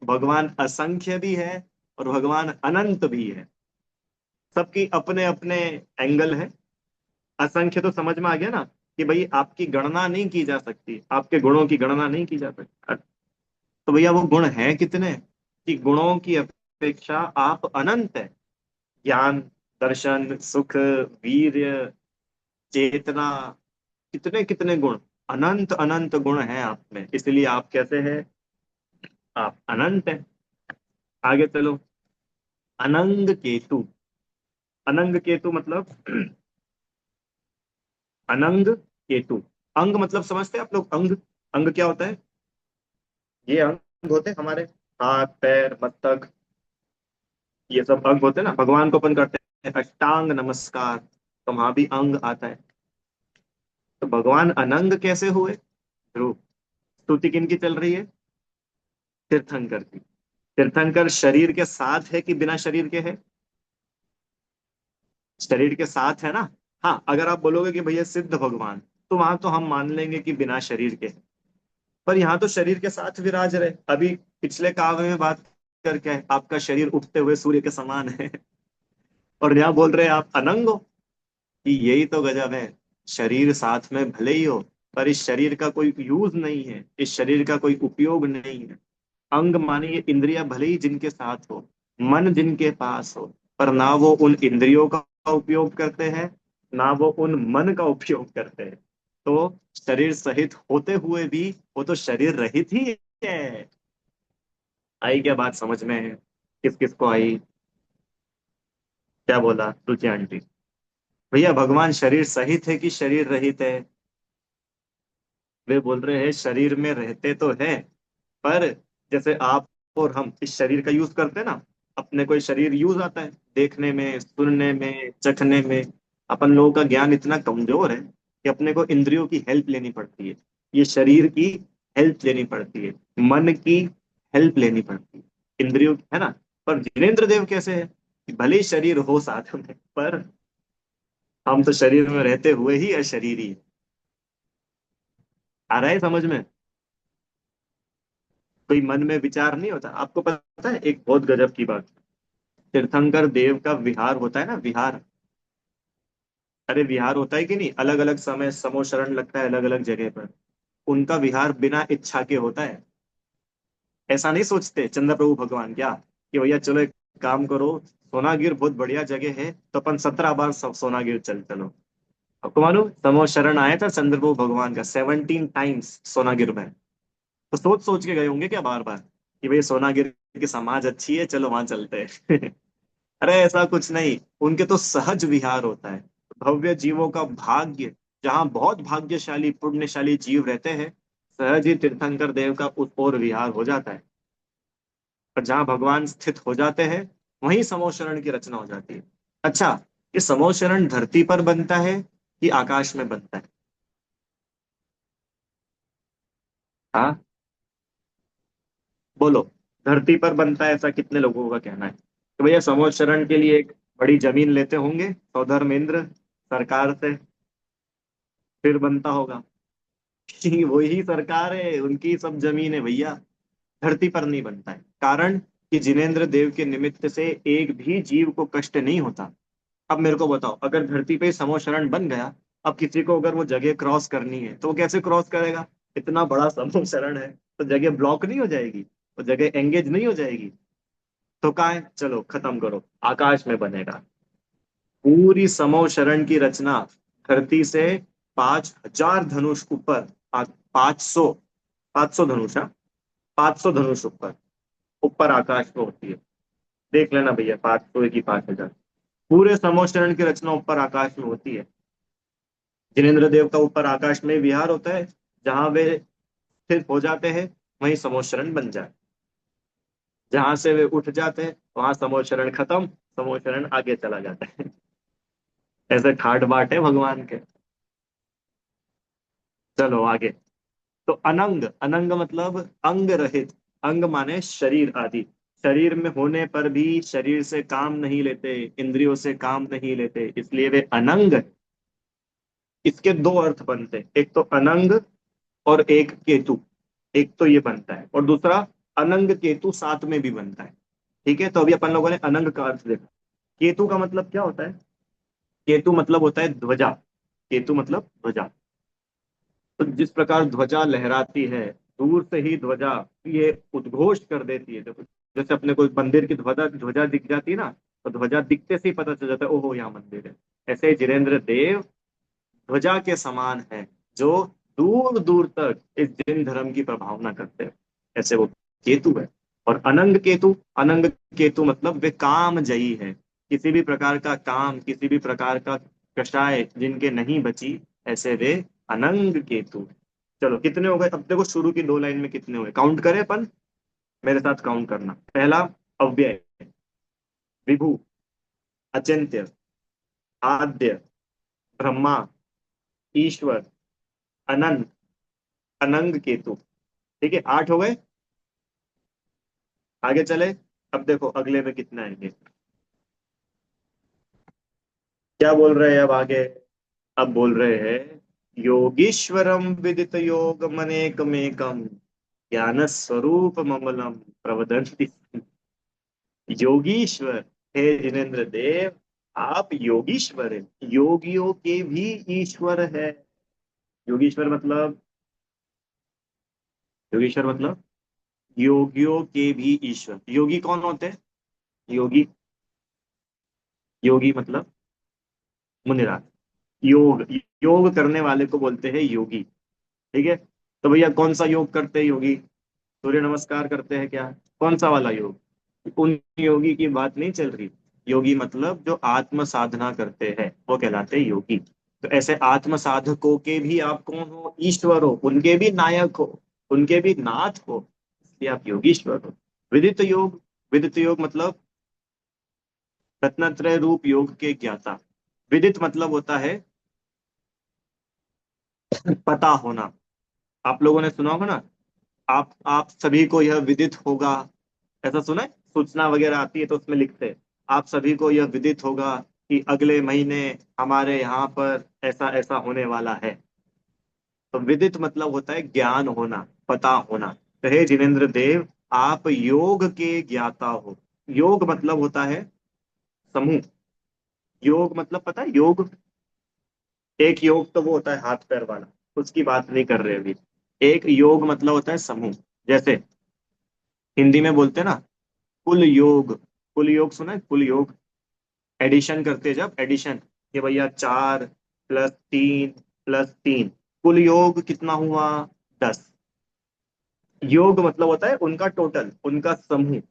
भगवान असंख्य भी है, और भगवान अनंत भी है। सबकी अपने अपने एंगल है। असंख्य तो समझ में आ गया ना, कि भाई आपकी गणना नहीं की जा सकती, आपके गुणों की गणना नहीं की जा सकती। तो भैया वो गुण हैं कितने, कि गुणों की अपेक्षा आप अनंत है। ज्ञान, दर्शन, सुख, वीर्य, चेतना, कितने कितने गुण, अनंत अनंत गुण हैं आप में, इसलिए आप कैसे हैं? आप अनंत हैं। आगे चलो। अनंग केतु। अनंग केतु मतलब अनंग केतु। अंग मतलब समझते हैं आप लोग? अंग, अंग क्या होता है? ये अंग होते हैं हमारे, हाथ पैर मस्तक, ये सब अंग होते हैं ना। भगवान को अपन करते हैं अष्टांग नमस्कार, तो वहां भी अंग आता है। तो भगवान अनंग कैसे हुए? ध्रुव। स्तुति किनकी चल रही है? तीर्थंकर की। तीर्थंकर शरीर के साथ है कि बिना शरीर के है? शरीर के साथ है ना। हाँ, अगर आप बोलोगे कि भैया सिद्ध भगवान, तो वहां तो हम मान लेंगे कि बिना शरीर के है। पर यहाँ तो शरीर के साथ विराज रहे। अभी पिछले काव्य में बात करके आए, आपका शरीर उगते हुए सूर्य के समान है। और यहाँ बोल रहे हैं आप अनंग हो। कि यही तो गजब है। शरीर साथ में भले ही हो, पर इस शरीर का कोई यूज नहीं है, इस शरीर का कोई उपयोग नहीं है। अंग मानिए इंद्रिया भले ही जिनके साथ हो, मन जिनके पास हो, पर ना वो उन इंद्रियों का उपयोग करते हैं, ना वो उन मन का उपयोग करते हैं। तो शरीर सहित होते हुए भी वो तो शरीर रहित ही है। आई क्या बात समझ में? किस किस को आई? क्या बोला रुचि आंटी? भैया भगवान शरीर सहित है कि शरीर रहित है? वे बोल रहे हैं शरीर में रहते तो हैं, पर जैसे आप और हम इस शरीर का यूज करते हैं ना, अपने कोई शरीर यूज आता है देखने में, सुनने में, चखने में। अपन लोगों का ज्ञान इतना कमजोर है कि अपने को इंद्रियों की हेल्प लेनी पड़ती है। ये शरीर की हेल्प लेनी पड़ती है, मन की हेल्प लेनी पड़ती है, इंद्रियों की, है ना। पर जिनेंद्र देव कैसे है कि भले ही शरीर हो साथ में, पर हम तो शरीर में रहते हुए ही अशरीरी है। आ रहा है समझ में? कोई मन में विचार नहीं होता? आपको पता है एक बहुत गजब की बात, तीर्थंकर देव का विहार होता है ना, विहार। अरे विहार होता है कि नहीं, अलग अलग समय समो शरण लगता है अलग अलग जगह पर। उनका विहार बिना इच्छा के होता है। ऐसा नहीं सोचते चंद्र प्रभु भगवान क्या, कि भैया चलो एक काम करो, सोनागिर बहुत बढ़िया जगह है, तो अपन 17 बार सोनागिर चल चलो। आपको मालूम समो शरण आया था चंद्र प्रभु भगवान का 17 टाइम्स सोनागिर में। तो सोच सोच के गए होंगे क्या बार बार, कि भाई सोनागिर की समाज अच्छी है, चलो वहां चलते हैं। अरे ऐसा कुछ नहीं, उनके तो सहज विहार होता है। भव्य जीवों का भाग्य, जहाँ बहुत भाग्यशाली पुण्यशाली जीव रहते हैं, सहज ही तीर्थंकर देव का उस ओर विहार हो जाता है। पर जहाँ भगवान स्थित हो जाते हैं, वहीं समोशरण की रचना हो जाती है। अच्छा, ये समोशरण धरती पर बनता है कि आकाश में बनता है? हाँ, बोलो। धरती पर बनता है ऐसा कितने लोगों का कहना है? तो भैया समोशरण के लिए एक बड़ी जमीन लेते होंगे सौधर्मेंद्र सरकार से, फिर बनता होगा। वही सरकार है, उनकी सब जमीन है भैया। धरती पर नहीं बनता है, कारण कि जिनेंद्र देव के निमित्त से एक भी जीव को कष्ट नहीं होता। अब मेरे को बताओ, अगर धरती पे समोशरण बन गया, अब किसी को अगर वो जगह क्रॉस करनी है तो वो कैसे क्रॉस करेगा? इतना बड़ा समोशरण है, तो जगह ब्लॉक नहीं हो जाएगी? तो जगह एंगेज नहीं हो जाएगी? तो कहाँ है, चलो खत्म करो, आकाश में बनेगा। पूरी समोशरण की रचना धरती से 5,000 धनुष ऊपर, 500, 500 धनुष, हाँ, 500 धनुष ऊपर, ऊपर आकाश में होती है। देख लेना भैया, 500 की 5,000। पूरे समोशरण की रचना ऊपर आकाश में होती है। जिनेंद्र देव का ऊपर आकाश में विहार होता है, जहां वे स्थित हो जाते हैं, वहीं समोशरण बन जाए। जहां से वे उठ जाते हैं वहां समोचरण खत्म, समोचरण आगे चला जाता है। ऐसे ठाट बाट है भगवान के। चलो आगे। तो अनंग, अनंग मतलब अंग रहित। अंग माने शरीर आदि। शरीर में होने पर भी शरीर से काम नहीं लेते, इंद्रियों से काम नहीं लेते, इसलिए वे अनंग है। इसके दो अर्थ बनते हैं, एक तो अनंग और एक केतु। एक तो ये बनता है और दूसरा अनंग केतु साथ में भी बनता है। ठीक है, तो अभी अपन लोगों ने अनंग का अर्थ देखा। केतु का मतलब क्या होता है? केतु मतलब होता है ध्वजा। केतु मतलब ध्वजा। तो जिस प्रकार ध्वजा लहराती है, दूर से ही ध्वजा ये उद्घोष कर देती है। देखो, जैसे अपने को मंदिर की ध्वजा ध्वजा दिख जाती है ना, तो ध्वजा दिखते से ही पता चल जाता है ओहो यहाँ मंदिर है। ऐसे ही जिनेन्द्र देव ध्वजा के समान है, जो दूर दूर तक इस जैन धर्म की प्रभावना करते हैं। ऐसे वो केतु है। और अनंग केतु, अनंग केतु मतलब वे कामजयी है। किसी भी प्रकार का काम, किसी भी प्रकार का कषाय जिनके नहीं बची, ऐसे वे अनंग केतु। चलो कितने हो गए? अब देखो शुरू की दो लाइन में कितने हुए, काउंट करें अपन। मेरे साथ काउंट करना। पहला अव्यय, विभु, अचिंत्य, आद्य, ब्रह्मा, ईश्वर, अनंत, अनंग केतु। ठीक है, 8 हो गए। आगे चले। अब देखो अगले में कितना आएंगे। क्या बोल रहे हैं अब आगे? अब बोल रहे हैं योगीश्वरम विदित योग मनेकमेकम ज्ञान स्वरूप ममलम प्रवदंति। योगीश्वर, हे जिनेन्द्र देव, आप योगीश्वर हैं, योगियों के भी ईश्वर है। योगीश्वर मतलब, योगीश्वर मतलब योगियों के भी ईश्वर। योगी कौन होते हैं? योगी, योगी मतलब मुनिराज। योग, योग करने वाले को बोलते हैं योगी। ठीक है, तो भैया कौन सा योग करते हैं योगी? सूर्य नमस्कार करते हैं क्या? कौन सा वाला योग? उन योगी की बात नहीं चल रही। योगी मतलब जो आत्म साधना करते हैं वो कहलाते हैं योगी। तो ऐसे आत्म साधकों के भी आप कौन हो? ईश्वर हो, उनके भी नायक हो, उनके भी नाथ हो, इसलिए आप योगीश्वर हो। विदित योग, विदित योग मतलब रत्नत्रय रूप योग के ज्ञाता। विदित मतलब होता है पता होना। आप लोगों ने सुना होगा ना, आप सभी को यह विदित होगा, ऐसा सुना है? सूचना वगैरह आती है तो उसमें लिखते हैं आप सभी को यह विदित होगा कि अगले महीने हमारे यहाँ पर ऐसा ऐसा होने वाला है। तो विदित मतलब होता है ज्ञान होना, पता होना। तो हे जिनेन्द्र देव, आप योग के ज्ञाता हो। योग मतलब होता है समूह। योग मतलब पता है, योग, एक योग तो वो होता है हाथ पैर वाला, उसकी बात नहीं कर रहे अभी। एक योग मतलब होता है समूह। जैसे हिंदी में बोलते हैं ना, कुल योग। कुल योग सुना है? कुल योग, एडिशन करते हैं जब, एडिशन, कि भैया 4 + 3 + 3, कुल योग कितना हुआ? 10। योग मतलब होता है उनका टोटल, उनका समूह।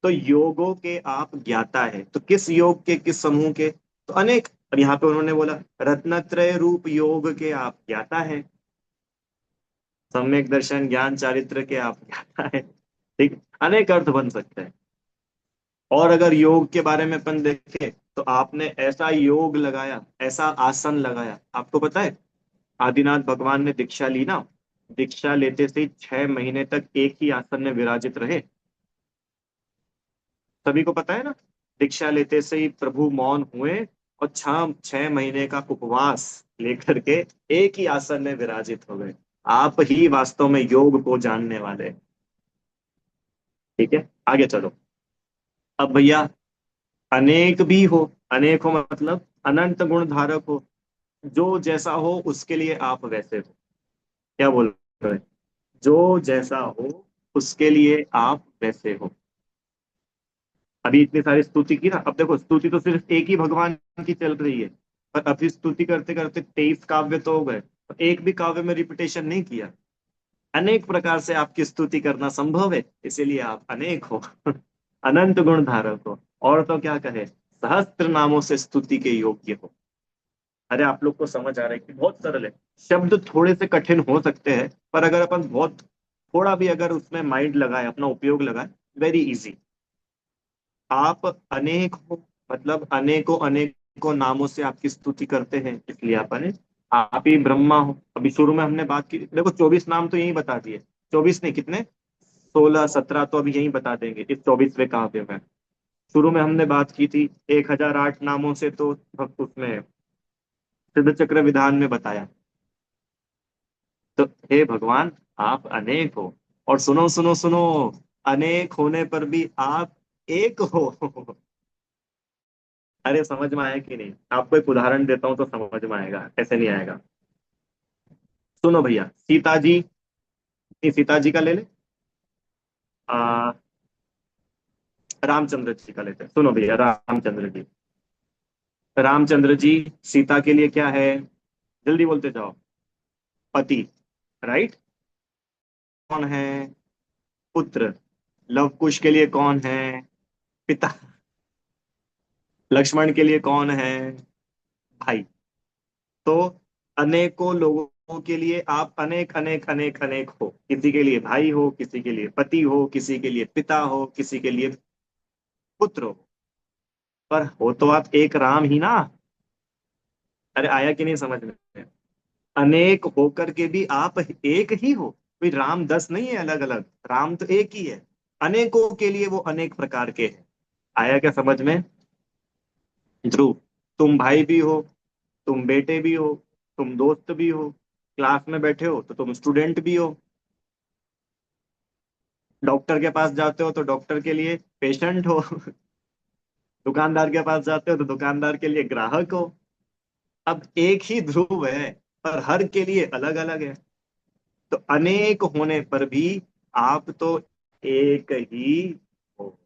तो योगों के आप ज्ञाता है, तो किस योग के, किस समूह के? तो अनेक। अब यहाँ पे उन्होंने बोला रत्नत्रय रूप योग के आप ज्ञाता है, सम्यक दर्शन ज्ञान चारित्र के आप ज्ञाता है। ठीक, अनेक अर्थ बन सकते हैं। और अगर योग के बारे में अपन देखें, तो आपने ऐसा योग लगाया, ऐसा आसन लगाया, आपको पता है आदिनाथ भगवान ने दीक्षा ली ना, दीक्षा लेते से ही 6 महीने तक एक ही आसन में विराजित रहे। सभी को पता है ना, दीक्षा लेते से ही प्रभु मौन हुए और 6 6 महीने का उपवास लेकर के एक ही आसन में विराजित हो गए। आप ही वास्तव में योग को जानने वाले हैं। ठीक है, आगे चलो। अब भैया अनेक भी हो, अनेक हो मतलब अनंत गुण धारक हो, जो जैसा हो उसके लिए आप वैसे हो। क्या बोल रहे हैं? जो जैसा हो उसके लिए आप वैसे हो। अभी इतनी सारी स्तुति की ना, अब देखो स्तुति तो सिर्फ एक ही भगवान की चल रही है, पर अभी स्तुति करते करते 23 काव्य तो हो गए, तो एक भी काव्य में रिपीटेशन नहीं किया। अनेक प्रकार से आपकी स्तुति करना संभव है, इसीलिए आप अनेक हो। अनंत गुण धारक हो। और तो क्या कहे, सहस्त्र नामों से स्तुति के योग्य हो। अरे आप लोग को समझ आ रहा है कि बहुत सरल है। शब्द थोड़े से कठिन हो सकते हैं, पर अगर अपन बहुत थोड़ा भी अगर उसमें माइंड लगाए, अपना उपयोग लगाए, वेरी इजी। आप अनेक हो, मतलब अनेकों अनेकों नामों से आपकी स्तुति करते हैं, इसलिए आप अनेक। आप ही ब्रह्मा हो। अभी शुरू में हमने बात की, देखो 24 नाम तो यही बता दिए। 24 नहीं, कितने, 16 17 तो अभी यही बता देंगे इस 24वें काव्य में। शुरू में हमने बात की थी 1008 नामों से, तो उसमें सिद्ध चक्र विधान में बताया। तो हे भगवान, आप अनेक हो। और सुनो सुनो सुनो, अनेक होने पर भी आप एक हो। अरे समझ में आया कि नहीं? आपको एक उदाहरण देता हूं तो समझ में आएगा, ऐसे नहीं आएगा। सुनो भैया, सीता जी, नहीं, सीता जी का ले ले। आ, रामचंद्र जी का लेते हैं। सुनो भैया, रामचंद्र जी। रामचंद्र जी सीता के लिए क्या है? जल्दी बोलते जाओ। पति, राइट। कौन है? पुत्र। लव कुश के लिए कौन है? पिता। लक्ष्मण के लिए कौन है? भाई। तो अनेकों लोगों के लिए आप अनेक अनेक अनेक अनेक हो। किसी के लिए भाई हो, किसी के लिए पति हो, किसी के लिए पिता हो, किसी के लिए पुत्र हो। पर हो तो आप एक राम ही ना। अरे आया कि नहीं समझ में? अनेक होकर के भी आप एक ही हो। कोई राम 10 नहीं है अलग अलग, राम तो एक ही है। अनेकों के लिए वो अनेक प्रकार के हैं। आया क्या समझ में? ध्रुव, तुम भाई भी हो, तुम बेटे भी हो, तुम दोस्त भी हो, क्लास में बैठे हो तो तुम स्टूडेंट भी हो, डॉक्टर के पास जाते हो तो डॉक्टर के लिए पेशेंट हो, दुकानदार के पास जाते हो तो दुकानदार के लिए ग्राहक हो। अब एक ही ध्रुव है, पर हर के लिए अलग अलग है। तो अनेक होने पर भी आप तो एक ही हो।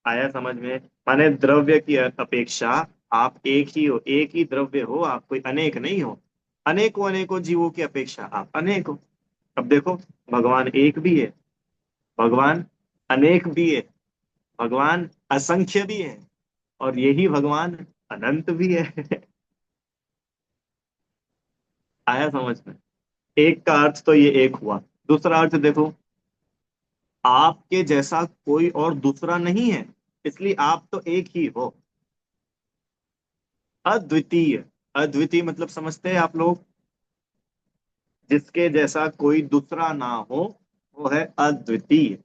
आया समझ में? माने द्रव्य की अपेक्षा आप एक ही हो, एक ही द्रव्य हो आप, कोई अनेक नहीं हो। अनेकों अनेकों जीवों की अपेक्षा आप अनेक हो। अब देखो, भगवान एक भी है, भगवान अनेक भी है, भगवान असंख्य भी है, और यही भगवान अनंत भी है। आया समझ में? एक का अर्थ तो ये एक हुआ। दूसरा अर्थ देखो, आपके जैसा कोई और दूसरा नहीं है, इसलिए आप तो एक ही हो। अद्वितीय। अद्वितीय मतलब समझते हैं आप लोग? जिसके जैसा कोई दूसरा ना हो, वो है अद्वितीय।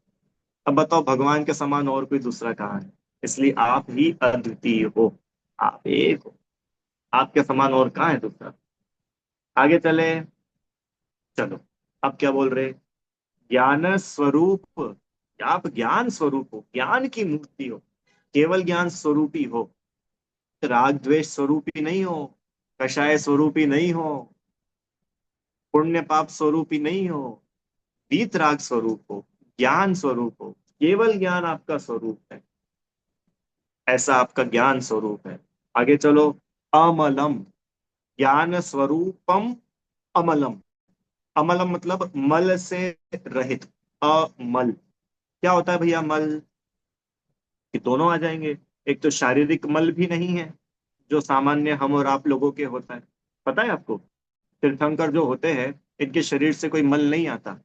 अब बताओ, भगवान के समान और कोई दूसरा कहाँ है? इसलिए आप ही अद्वितीय हो, आप एक हो। आपके समान और कहाँ है दूसरा? आगे चले। चलो, अब क्या बोल रहे? ज्ञान स्वरूप। आप ज्ञान स्वरूप हो, ज्ञान की मूर्ति हो, केवल ज्ञान स्वरूपी हो। राग द्वेष स्वरूपी नहीं हो, कषाय स्वरूपी नहीं हो, पुण्य पाप स्वरूपी नहीं हो, वीतराग स्वरूप हो, ज्ञान स्वरूप हो। केवल ज्ञान आपका स्वरूप है, ऐसा आपका ज्ञान स्वरूप है। आगे चलो। अमलम। ज्ञान स्वरूपम अमलम। अमलम मतलब मल से रहित। अमल क्या होता है भैया? मल, ये दोनों आ जाएंगे। एक तो शारीरिक मल भी नहीं है, जो सामान्य हम और आप लोगों के होता है। पता है आपको? तीर्थंकर जो होते हैं, इनके शरीर से कोई मल नहीं आता।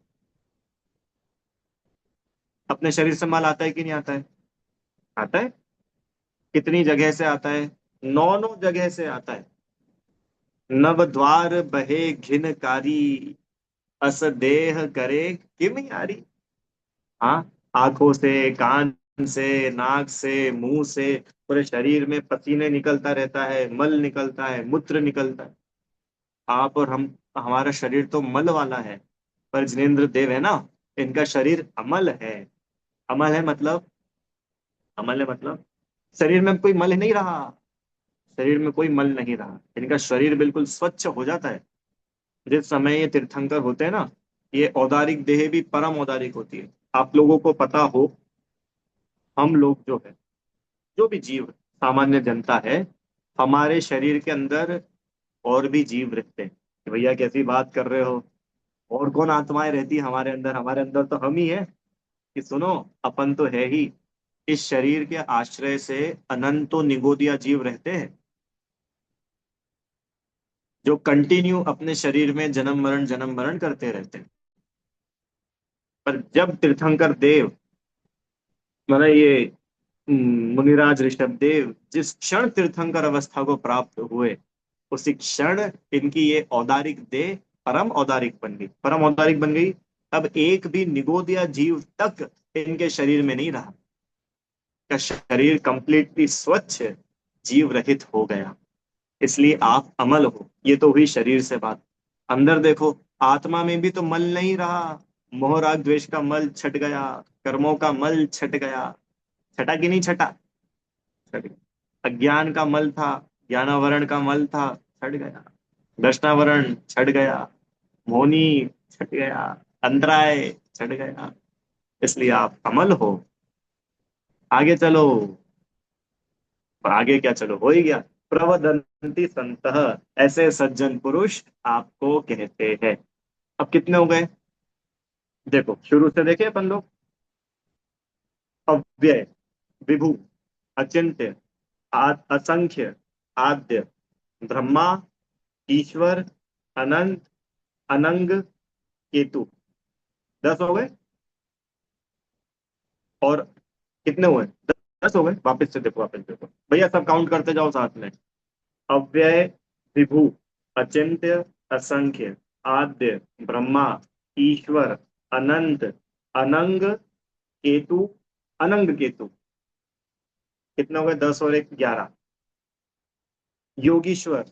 अपने शरीर से मल आता है कि नहीं आता है? आता है। कितनी जगह से आता है? नौ नौ जगह से आता है। नव द्वार बहे घिन कारी, अस देह करे किम यारी। हाँ, आंखों से, कान से, नाक से, मुंह से, पूरे शरीर में पसीने निकलता रहता है, मल निकलता है, मूत्र निकलता है। आप और हम, हमारा शरीर तो मल वाला है। पर जिनेंद्र देव है ना, इनका शरीर अमल है। अमल है मतलब, अमल है मतलब शरीर में कोई मल नहीं रहा, शरीर में कोई मल नहीं रहा, इनका शरीर बिल्कुल स्वच्छ हो जाता है। जिस समय ये तीर्थंकर होते हैं ना, ये औदारिक देह भी परम औदारिक होती है। आप लोगों को पता हो, हम लोग जो है, जो भी जीव सामान्य जनता है, हमारे शरीर के अंदर और भी जीव रहते हैं। कि भैया कैसी बात कर रहे हो? और कौन आत्माएं रहती है हमारे अंदर? हमारे अंदर तो हम ही है। कि सुनो, अपन तो है ही। इस शरीर के आश्रय से अनंतों निगोदिया जीव रहते हैं, जो कंटिन्यू अपने शरीर में जन्म मरण करते रहते हैं। पर जब तीर्थंकर देव मतलब ये मुनिराज ऋषभदेव जिस क्षण तीर्थंकर अवस्था को प्राप्त हुए, उसी क्षण इनकी ये औदारिक देह परम औदारिक बन गई, परम औदारिक बन गई। अब एक भी निगोदिया जीव तक इनके शरीर में नहीं रहा, का शरीर कंप्लीटली स्वच्छ जीव रहित हो गया। इसलिए आप अमल हो। ये तो हुई शरीर से बात। अंदर देखो, आत्मा में भी तो मल नहीं रहा। मोह राग द्वेष का मल छट गया, कर्मों का मल छट गया। छटा कि नहीं छटा? छट गया। अज्ञान का मल था, ज्ञानावरण का मल था, छट गया। दर्शनावरण छट गया, मोहनी छट गया, अंतराय छट गया। इसलिए आप अमल हो, आगे चलो। और आगे क्या, चलो हो ही गया। प्रवदंती संतः, ऐसे सज्जन पुरुष आपको कहते हैं। अब कितने हो गए? देखो शुरू से देखे अपन लोग। अव्यय, विभु, अचिंत्य, असंख्य, आद्य, ब्रह्मा, ईश्वर, अनंत, अनंग, केतु। 10 हो गए। और कितने हुए? 10 हो गए। वापस देखो भैया, सब काउंट करते जाओ साथ में। अव्यय, विभु, अचिंत्य, असंख्य, आद्य, ब्रह्मा, ईश्वर, अनंत, अनंग, केतु, अनंग केतु। कितने हो गए? 10 और एक 11। योगीश्वर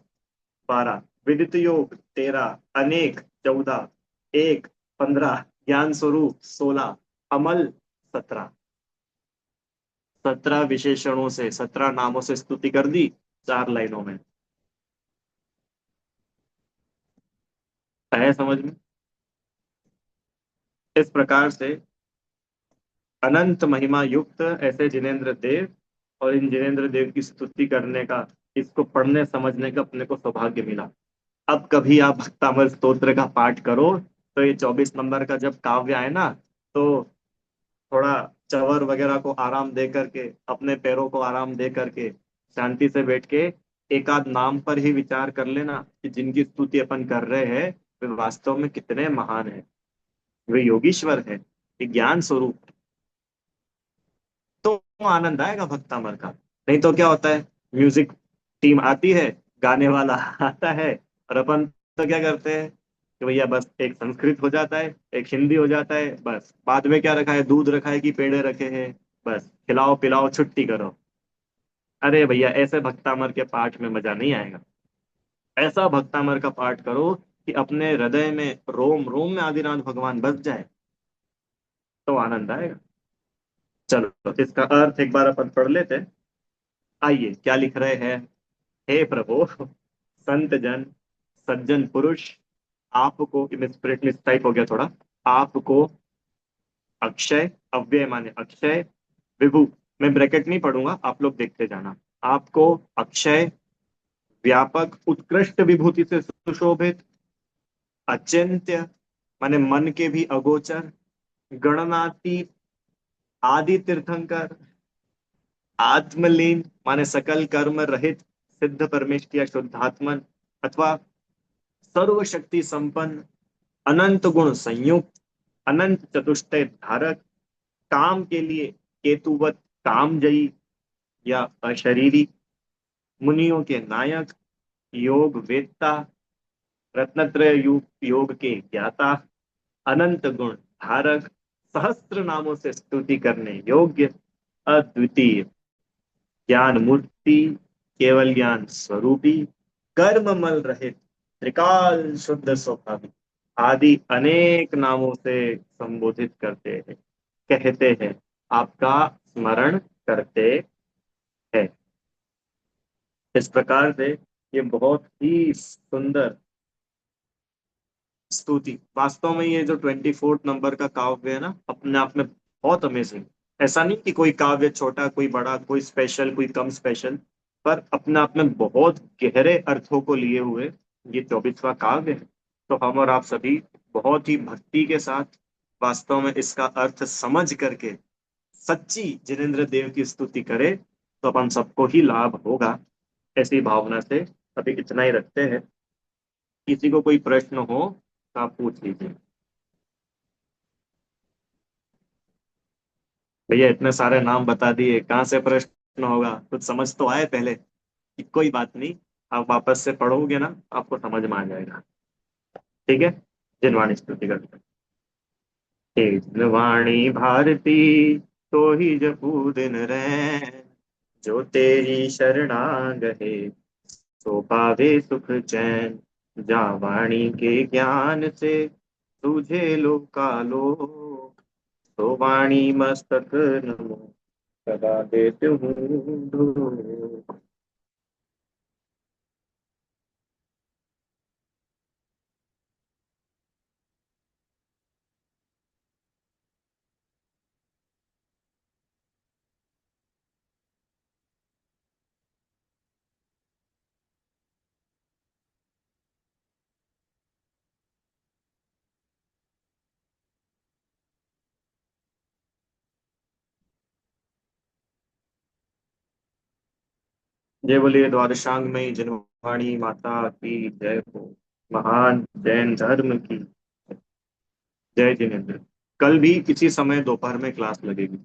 12, विदित योग 13, अनेक 14, एक 15, ज्ञान स्वरूप 16, अमल 17। 17 विशेषणों से, 17 नामों से स्तुति कर दी 4 लाइनों में। है समझ में? इस प्रकार से अनंत महिमा युक्त ऐसे जिनेन्द्र देव, और इन जिनेन्द्र देव की स्तुति करने का, इसको पढ़ने समझने का अपने को सौभाग्य मिला। अब कभी आप भक्तामृत स्तोत्र का पाठ करो, तो ये 24 नंबर का जब काव्य आए ना, तो थोड़ा चवर वगैरह को आराम दे करके, अपने पैरों को आराम दे करके, शांति से बैठ के एक आध नाम पर ही विचार कर लेना कि जिनकी स्तुति अपन कर रहे हैं वे वास्तव में कितने महान है। वे योगीश्वर है, ये ज्ञान स्वरूप। तो आनंद आएगा भक्तामर का। नहीं तो क्या होता है, म्यूजिक टीम आती है, गाने वाला आता है, और अपन तो क्या करते हैं कि भैया बस एक संस्कृत हो जाता है, एक हिंदी हो जाता है, बस बाद में क्या रखा है, दूध रखा है कि पेड़े रखे हैं, बस खिलाओ पिलाओ छुट्टी करो। अरे भैया, ऐसे भक्तामर के पाठ में मजा नहीं आएगा। ऐसा भक्तामर का पाठ करो कि अपने हृदय में, रोम रोम में आदिनाथ भगवान बस जाए, तो आनंद आएगा। चलो इसका अर्थ एक बार अपन पढ़ लेते हैं। आइए क्या लिख रहे हैं। हे प्रभु, संत जन, सज्जन पुरुष आपको, स्पिरिट मिस टाइप हो गया थोड़ा, आपको अक्षय, अव्यय माने अक्षय, विभु, मैं ब्रैकेट नहीं पढ़ूंगा, आप लोग देखते जाना। आपको अक्षय, व्यापक, उत्कृष्ट विभूति से सुशोभित, अचिंत्य माने मन के भी अगोचर, गणनातीत, आदि तीर्थंकर, आत्मलीन माने सकल कर्म रहित, सिद्ध परमेश या शुद्धात्मन, अथवा सर्वशक्ति संपन्न, अनंत गुण संयुक्त, अनंत चतुष्टय धारक, काम के लिए केतुवत कामजयी या अशरीरी, मुनियों के नायक, योग वेत्ता, रत्नत्रय योग के ज्ञाता, अनंत गुण धारक, सहस्त्र नामों से स्तुति करने योग्य, अद्वितीय ज्ञान मूर्ति, केवल ज्ञान स्वरूपी, कर्ममल रहित, त्रिकाल शुद्ध स्वभावी, आदि अनेक नामों से संबोधित करते हैं, कहते हैं, आपका स्मरण करते हैं। इस प्रकार से ये बहुत ही सुंदर स्तुति, वास्तव में ये जो 24 नंबर का काव्य है ना, अपने आप में बहुत अमेजिंग। ऐसा नहीं कि कोई काव्य छोटा, कोई बड़ा, कोई स्पेशल, कोई कम स्पेशल, पर अपने आप में बहुत गहरे अर्थों को लिए हुए ये 24वां काव्य है। तो हम और आप सभी बहुत ही भक्ति के साथ वास्तव में इसका अर्थ समझ करके सच्ची जिनेन्द्र देव की स्तुति करें, तो अपन सबको ही लाभ होगा। ऐसी भावना से अभी इतना ही रखते हैं। किसी को कोई प्रश्न हो तो आप पूछ लीजिए। भैया इतने सारे नाम बता दिए, कहाँ से प्रश्न होगा? कुछ समझ तो आए पहले कि कोई बात नहीं, आप वापस से पढ़ोगे ना, आपको समझ में आ जाएगा। ठीक है, जिनवाणी स्तुति करते हैं। हे जिनवाणी भारती, तो ही जपू दिन रैन, जो तेरी शरणागत है, सो पावे सुख चैन। जा वाणी के ज्ञान से तुझे लोकालोक, तो वाणी मस्तक नमो सदा देते हूँ धूप। जय बोलिए द्वादशांग में जिनवाणी माता की जय हो। महान जैन धर्म की जय जिनेन्द्र। कल भी इसी समय दोपहर में क्लास लगेगी।